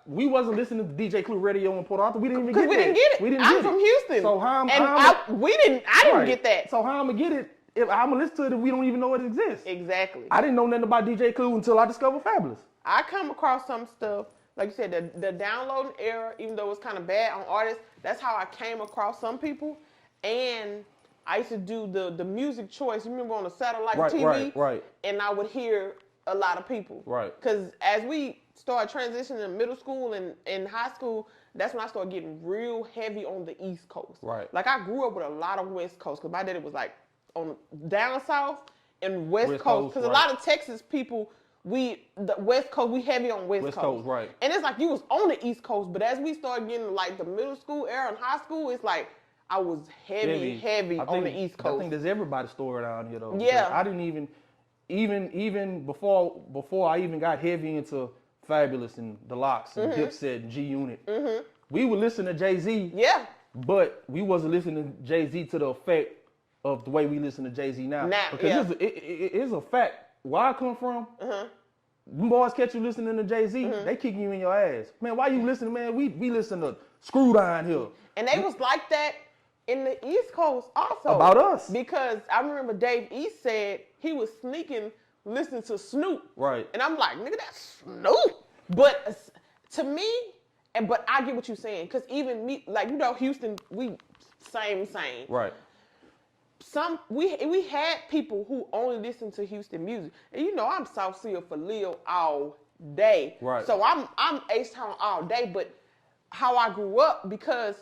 we wasn't listening to DJ Clue Radio in Port Arthur. We didn't even get that. We didn't get it. We didn't I'm get from it. Houston. So how I didn't get that. So how I'm gonna get it if I'm gonna listen to it if we don't even know it exists? Exactly. I didn't know nothing about DJ Clue until I discovered Fabulous. I come across some stuff, like you said, the downloading era, even though it's kind of bad on artists, that's how I came across some people. And I used to do the music choice, you remember on the satellite TV? Right. And I would hear a lot of people. Right. Because as we started transitioning in middle school and high school, that's when I started getting real heavy on the East Coast. Right. Like I grew up with a lot of West Coast, because my daddy was like on down south and West Coast. Because a lot of Texas people, the West Coast, we heavy on West Coast. Right. And it's like you was on the East Coast, but as we started getting like the middle school era and high school, it's like I was heavy on the East Coast. I think there's everybody's story around here though. Yeah. I didn't even before I even got heavy into Fabulous and the Locks and Dipset and G Unit, we would listen to Jay-Z. Yeah. But we wasn't listening to Jay-Z to the effect of the way we listen to Jay-Z now. Because it is a fact. Where I come from, them boys catch you listening to Jay-Z, they kicking you in your ass. Man, why you listening, man? We listen to Screw Down here. And they was like that in the East Coast also. About us. Because I remember Dave East said he was sneaking listening to Snoop. Right. And I'm like, nigga, that's Snoop. But to me, but I get what you're saying. Because even me, like, Houston, we same. Right. We had people who only listen to Houston music. And I'm South Seal for Leo all day. Right. So I'm H-Town all day, but how I grew up, because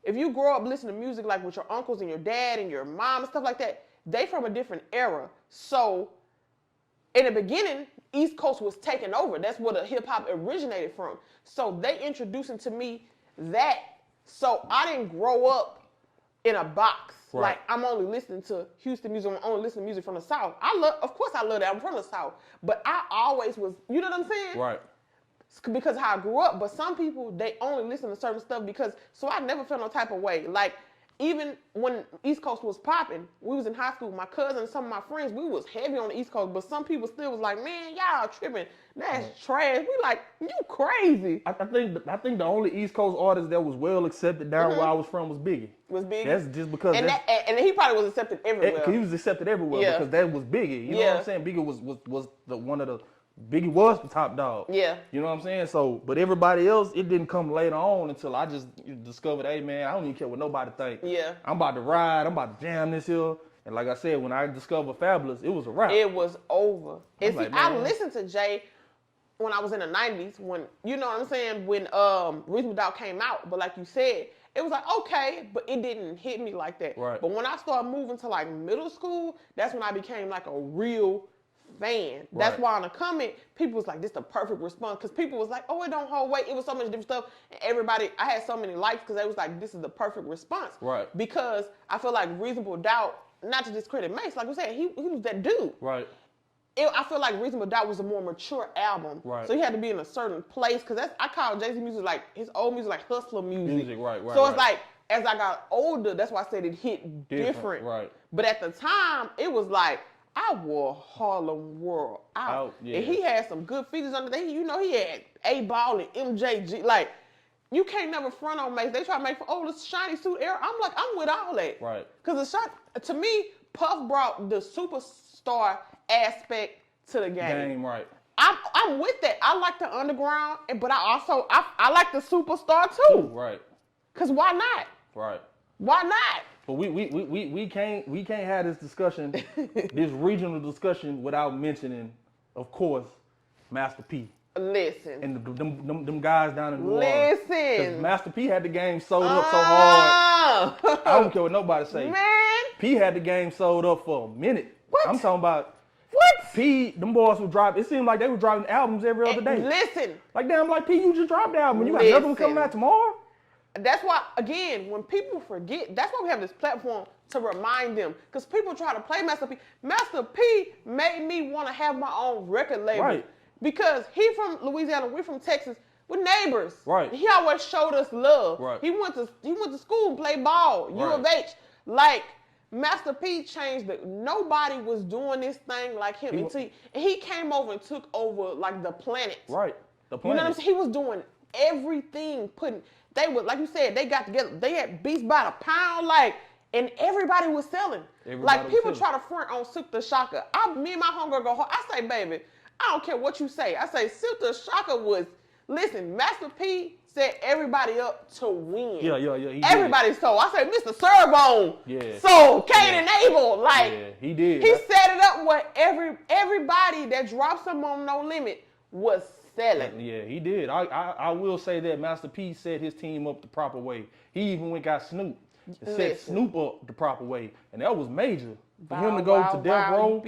if you grow up listening to music like with your uncles and your dad and your mom and stuff like that, they from a different era. So in the beginning, East Coast was taking over. That's where the hip hop originated from. So they introducing to me that. So I didn't grow up in a box. Right. Like I'm only listening to Houston music. I'm only listening to music from the South. Of course I love that. I'm from the South. But I always was, you know what I'm saying? Right. Because of how I grew up. But some people, they only listen to certain stuff so I never felt no type of way. Like even when East Coast was popping, we was in high school, my cousin and some of my friends, we was heavy on the East Coast, but some people still was like, man, y'all tripping. That's trash. We like, you crazy. I think the only East Coast artist that was well accepted down where I was from was Biggie. Was Biggie? That's just because and he probably was accepted everywhere. He was accepted everywhere because that was Biggie. You know what I'm saying? Biggie was Biggie was the top dog. Yeah. You know what I'm saying? So, but everybody else, it didn't come later on until I just discovered, hey man, I don't even care what nobody think. Yeah. I'm about to ride. I'm about to jam this here. And like I said, when I discovered Fabulous, it was a wrap. It was over. And like, I listened to Jay when I was in the 90s, when, you know what I'm saying, when Reasonable Doubt came out. But like you said, it was like, okay, but it didn't hit me like that. Right. But when I started moving to like middle school, that's when I became like a real fan. That's why on the comment, people was like, this is the perfect response. Because people was like, oh, it don't hold weight. It was so much different stuff. And everybody, I had so many likes because they was like, this is the perfect response. Right. Because I feel like Reasonable Doubt, not to discredit Mace, like I said, he was that dude. Right. I feel like Reasonable Doubt was a more mature album. Right. So he had to be in a certain place. Because I call Jay-Z music like, his old music like hustler music. Right. So it's like, as I got older, that's why I said it hit different. Right. But at the time, it was like, I wore Harlem World out. Yeah. And he had some good features under there. You know, he had A-Ball and MJG. Like, you can't never front on Mace. They try to make, the shiny suit era. I'm like, I'm with all that. Right. Because to me, Puff brought the superstar aspect to the game. Right. I'm with that. I like the underground, but I like the superstar too. Right. Cause why not? Right. Why not? But we can't have this discussion, this regional discussion, without mentioning, of course, Master P. Listen. And them guys down in New Orleans. Listen. Master P had the game sold up so hard. I don't care what nobody say. Man. P had the game sold up for a minute. What? I'm talking about. What? P, them boys were dropping. It seemed like they were dropping albums every other day. Listen. Like, damn, like, P, you just dropped the album. You got another one coming out tomorrow? That's why, again, when people forget, that's why we have this platform to remind them. Because people try to play Master P. Master P made me want to have my own record label. Right. Because he from Louisiana, we're from Texas, we're neighbors. Right. He always showed us love. Right. He went to school and played ball, U of H. Like, Master P changed it. Nobody was doing this thing like him. And he came over and took over, like, the planet. Right. The planet. You know what I'm saying? He was doing everything, they would, like you said, they got together. They had beats by the pound, like, and everybody was selling. Like, people try to front on Silk the Shocker. Me and my homegirl go hard. I say, baby, I don't care what you say. I say, Silk the Shocker was, listen, Master P set everybody up to win. Yeah. Everybody sold. I say, Mr. Cerbone. Yeah. Sold. Cain and Abel. Like, yeah, he did. He set it up where everybody that dropped some on No Limit was selling. Yeah, he did. I will say that Master P set his team up the proper way. He even went got Snoop and set Snoop up the proper way. And that was major. For him to go to Death Row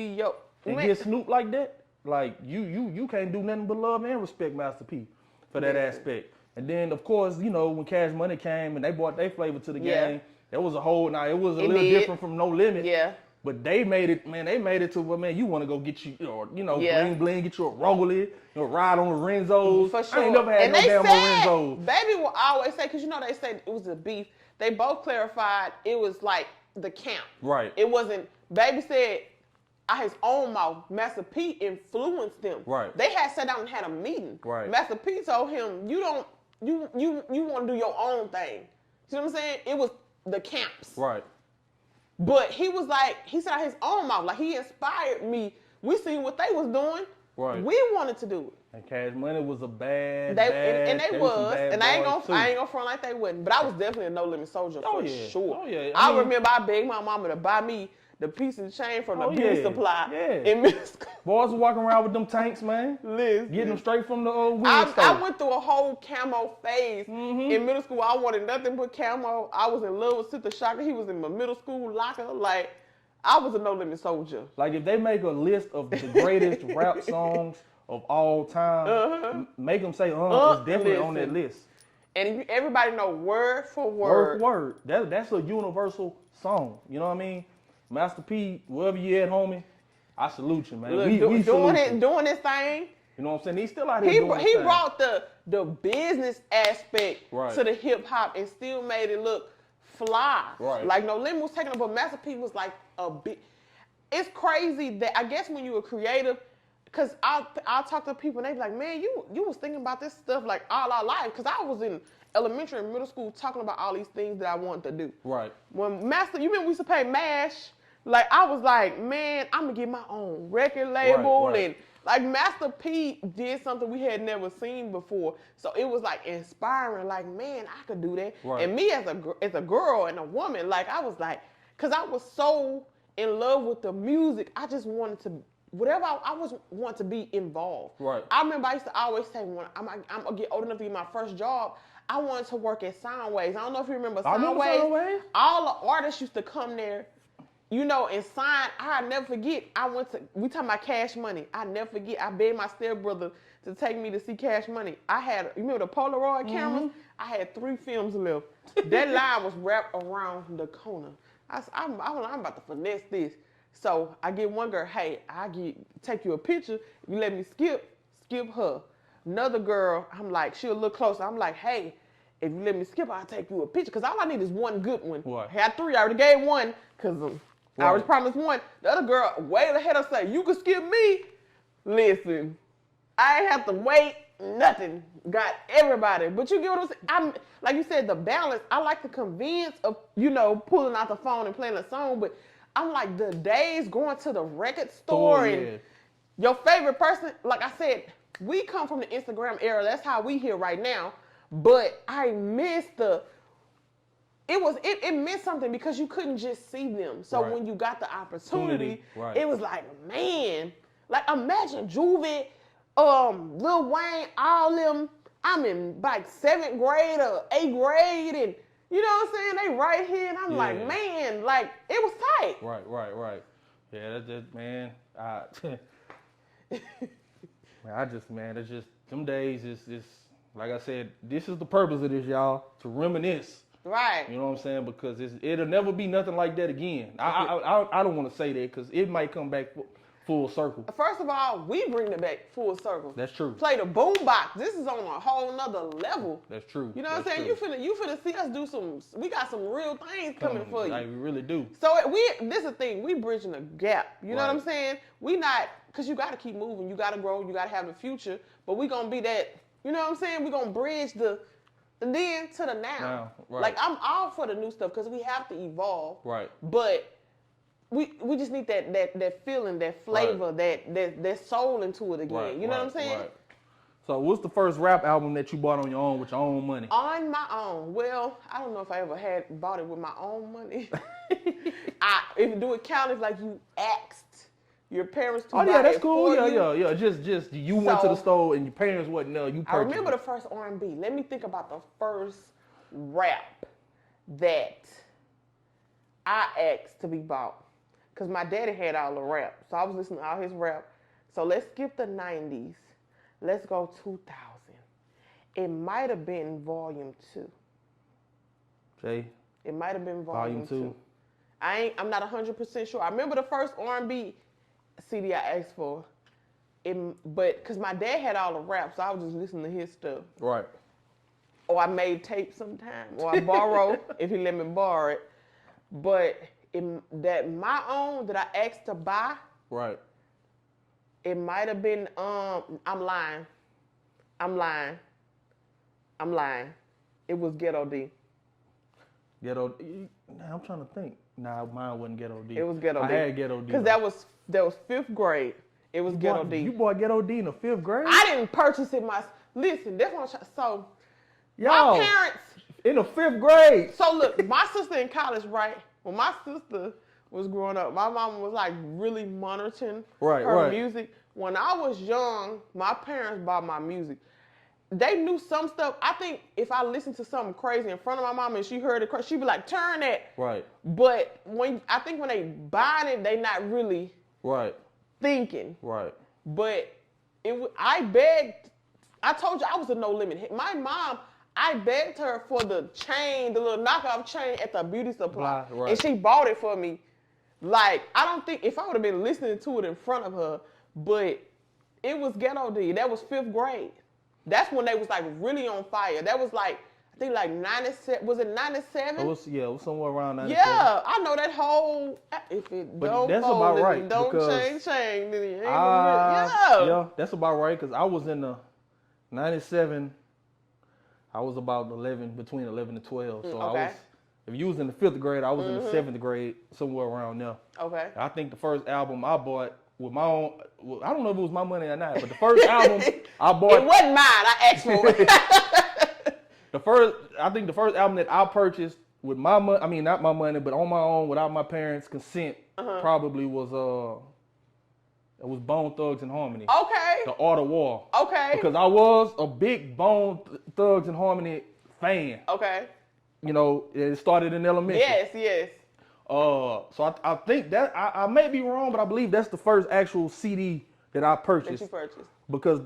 and get Snoop like that, like, you can't do nothing but love and respect Master P for that aspect. And then, of course, you know, when Cash Money came and they brought their flavor to the game, it was a little different from No Limit. Yeah. But they made it, man, to where, man, you want to go get you, bling, get you a Rollie, ride on the Renzos. For sure. I ain't never had no damn Renzos. Baby will always say, because, you know, they said it was a beef. They both clarified it was like the camp. Right. It wasn't, Baby said, out his own mouth, Master P influenced them. Right. They had sat down and had a meeting. Right. Master P told him, you want to do your own thing. See what I'm saying? It was the camps. Right. But he was like, he said out his own mouth, like, he inspired me. We seen what they was doing. Right. We wanted to do it. And Cash Money was a bad, and they was. And I ain't gonna front like they wasn't. But I was definitely a No Limit soldier for sure. Oh, yeah. I remember I begged my mama to buy me the piece of chain from the beauty supply in middle school. Boys were walking around with them tanks, man. Listen. Getting them straight from the weed store. I went through a whole camo phase. In middle school, I wanted nothing but camo. I was in love with Sister Shaka. He was in my middle school locker. Like, I was a No Limit soldier. Like, if they make a list of the greatest rap songs of all time, make them say, it's definitely on that list. And everybody know word for word. Word for word. That's a universal song. You know what I mean? Master P, wherever you at, homie, I salute you, man. Look, we doing this thing. You know what I'm saying? He's still out here doing his thing. He brought the business aspect to the hip hop and still made it look fly. Right. Like, No Limit was taking up, but Master P was like a big. It's crazy that, I guess, when you were creative, because I'll talk to people and they be like, man, you was thinking about this stuff like all our life. Because I was in elementary and middle school talking about all these things that I wanted to do. Right. When Master, you remember we used to play MASH? Like, I was like, man, I'm going to get my own record label. And, like, Master P did something we had never seen before. So it was, like, inspiring. Like, man, I could do that. Right. And me as a girl and a woman, like, I was like, because I was so in love with the music, I just wanted to, whatever I want to be involved. Right. I remember I used to always say, when I'm going to get old enough to get my first job, I wanted to work at Soundwaves. I don't know if you remember Soundwaves. All the artists used to come there, you know, and sign. I'll never forget. We talking about Cash Money. I never forget. I begged my stepbrother to take me to see Cash Money. You remember the Polaroid cameras? I had 3 films left. That line was wrapped around the corner. I'm about to finesse this. So I get one girl, hey, take you a picture. If you let me skip her. Another girl, I'm like, she'll look closer. I'm like, hey, if you let me skip, I'll take you a picture. Because all I need is one good one. Right. Had 3, I already gave one because I Right. already promised one. The other girl way ahead of say, you can skip me. Listen, I ain't have to wait, nothing. Got everybody. But you get what I'm saying? I'm, like you said, the balance, I like the convenience of, pulling out the phone and playing a song, but I'm like the days going to the record store and your favorite person, like I said, we come from the Instagram era. That's how we here right now. But I miss it meant something because you couldn't just see them. So Right. when you got the opportunity, Right. it was like, man, like imagine Juvie, Lil Wayne, all them, I'm in like 7th grade or 8th grade and you know what I'm saying? They right here and I'm like, man, like it was tight. Right. Yeah, that's just, man, it's just, them days is, like I said, this is the purpose of this, y'all, to reminisce. Right. You know what I'm saying? Because it'll never be nothing like that again. I don't want to say that because it might come back full circle. First of all, we bring it back full circle. That's true. Play the BoomBox. This is on a whole nother level. That's true. You know what I'm saying? You finna see us do we got some real things coming for you. Like, we really do. So this is the thing, we bridging a gap. You know what I'm saying? We not, because you got to keep moving. You got to grow. You got to have a future. But we going to be that, you know what I'm saying? We going to bridge the then to the now. Right. Like, I'm all for the new stuff because we have to evolve. Right. But we just need that feeling, that flavor, that soul into it again. Right, you know what I'm saying? Right. So what's the first rap album that you bought on your own with your own money? On my own. Well, I don't know if I ever bought it with my own money. If do it count if like you asked your parents to buy it. Oh yeah, that's cool. For Yeah. Just you went to the store and your parents wasn't there. You purchased. I remember the first R&B. Let me think about the first rap that I asked to be bought. Because my daddy had all the rap. So I was listening to all his rap. So let's skip the 90s. Let's go 2000. It might have been Volume 2. Jay? It might have been Volume 2. 2. I'm not 100% sure. I remember the first R&B CD I asked for. But because my dad had all the rap, so I was just listening to his stuff. Right. Or I made tape sometime. Or I borrow if he let me borrow it. But my own that I asked to buy. Right. It might have been, I'm lying. It was Ghetto D. Ghetto D? Nah, I'm trying to think. Nah, mine wasn't Ghetto D. It was Ghetto D. I had Ghetto D. Because that was 5th grade. It was Ghetto D. You bought Ghetto D in the 5th grade? I didn't purchase it myself. Listen, that's what I'm trying. So, my parents. In the 5th grade. So, look, my sister in college, right? When my sister was growing up, my mom was like really monitoring her music. When I was young, my parents bought my music. They knew some stuff. I think if I listened to something crazy in front of my mom and she heard it, she'd be like, turn that. Right. But I think when they buying it, they not really thinking. Right. But I begged. I told you I was a No Limit. My mom, I begged her for the chain, the little knockoff chain at the beauty supply. Right. And she bought it for me. Like, I don't think, if I would have been listening to it in front of her, but it was Ghetto D. That was 5th grade. That's when they was like really on fire. That was like, I think like 97, was it 97? It was somewhere around 97. Yeah, I know that whole, if it but don't that's fold, about right, it don't change, then it ain't yeah, that's about right, because I was in the 97, I was about between 11 and 12. So I was, if you was in the 5th grade, I was in the 7th grade, somewhere around there. Okay. I think the first album I bought with my own, I don't know if it was my money or not, but the first album I bought. It wasn't mine, I asked for it. I think the first album that I purchased with my money, I mean, not my money, but on my own, without my parents' consent, probably was, it was Bone Thugs and Harmony. Okay. The Art of War. Okay. Because I was a big Bone Thugs and Harmony fan. Okay. You know, it started in elementary. Yes. So I think that, I may be wrong, but I believe that's the first actual CD that I purchased. That you purchased. Because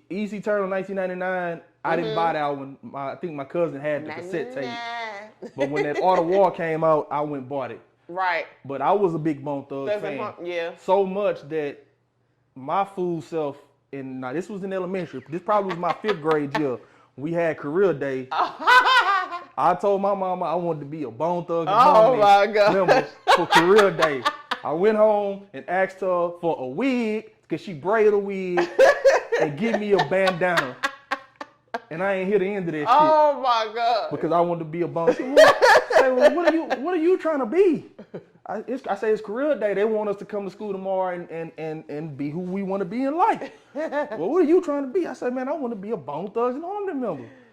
Easy Turn in 1999, I didn't buy that one. I think my cousin had the cassette tape. But when that Art of War came out, I went and bought it. Right. But I was a big Bone Thugs fan. Yeah. So much that my fool self, now this was in elementary, this probably was my 5th grade year, We had career day. I told my mama I wanted to be a Bone Thugs and Oh Harmony my God. member for career day. I went home and asked her for a wig because she braided a wig and give me a bandana. And I ain't hear the end of that shit Oh my God. because I wanted to be a Bone. Well, what are you trying to be? I say it's career day. They want us to come to school tomorrow and be who we want to be in life. Well, what are you trying to be? I said, man, I want to be a Bone Thugs and Harmony member.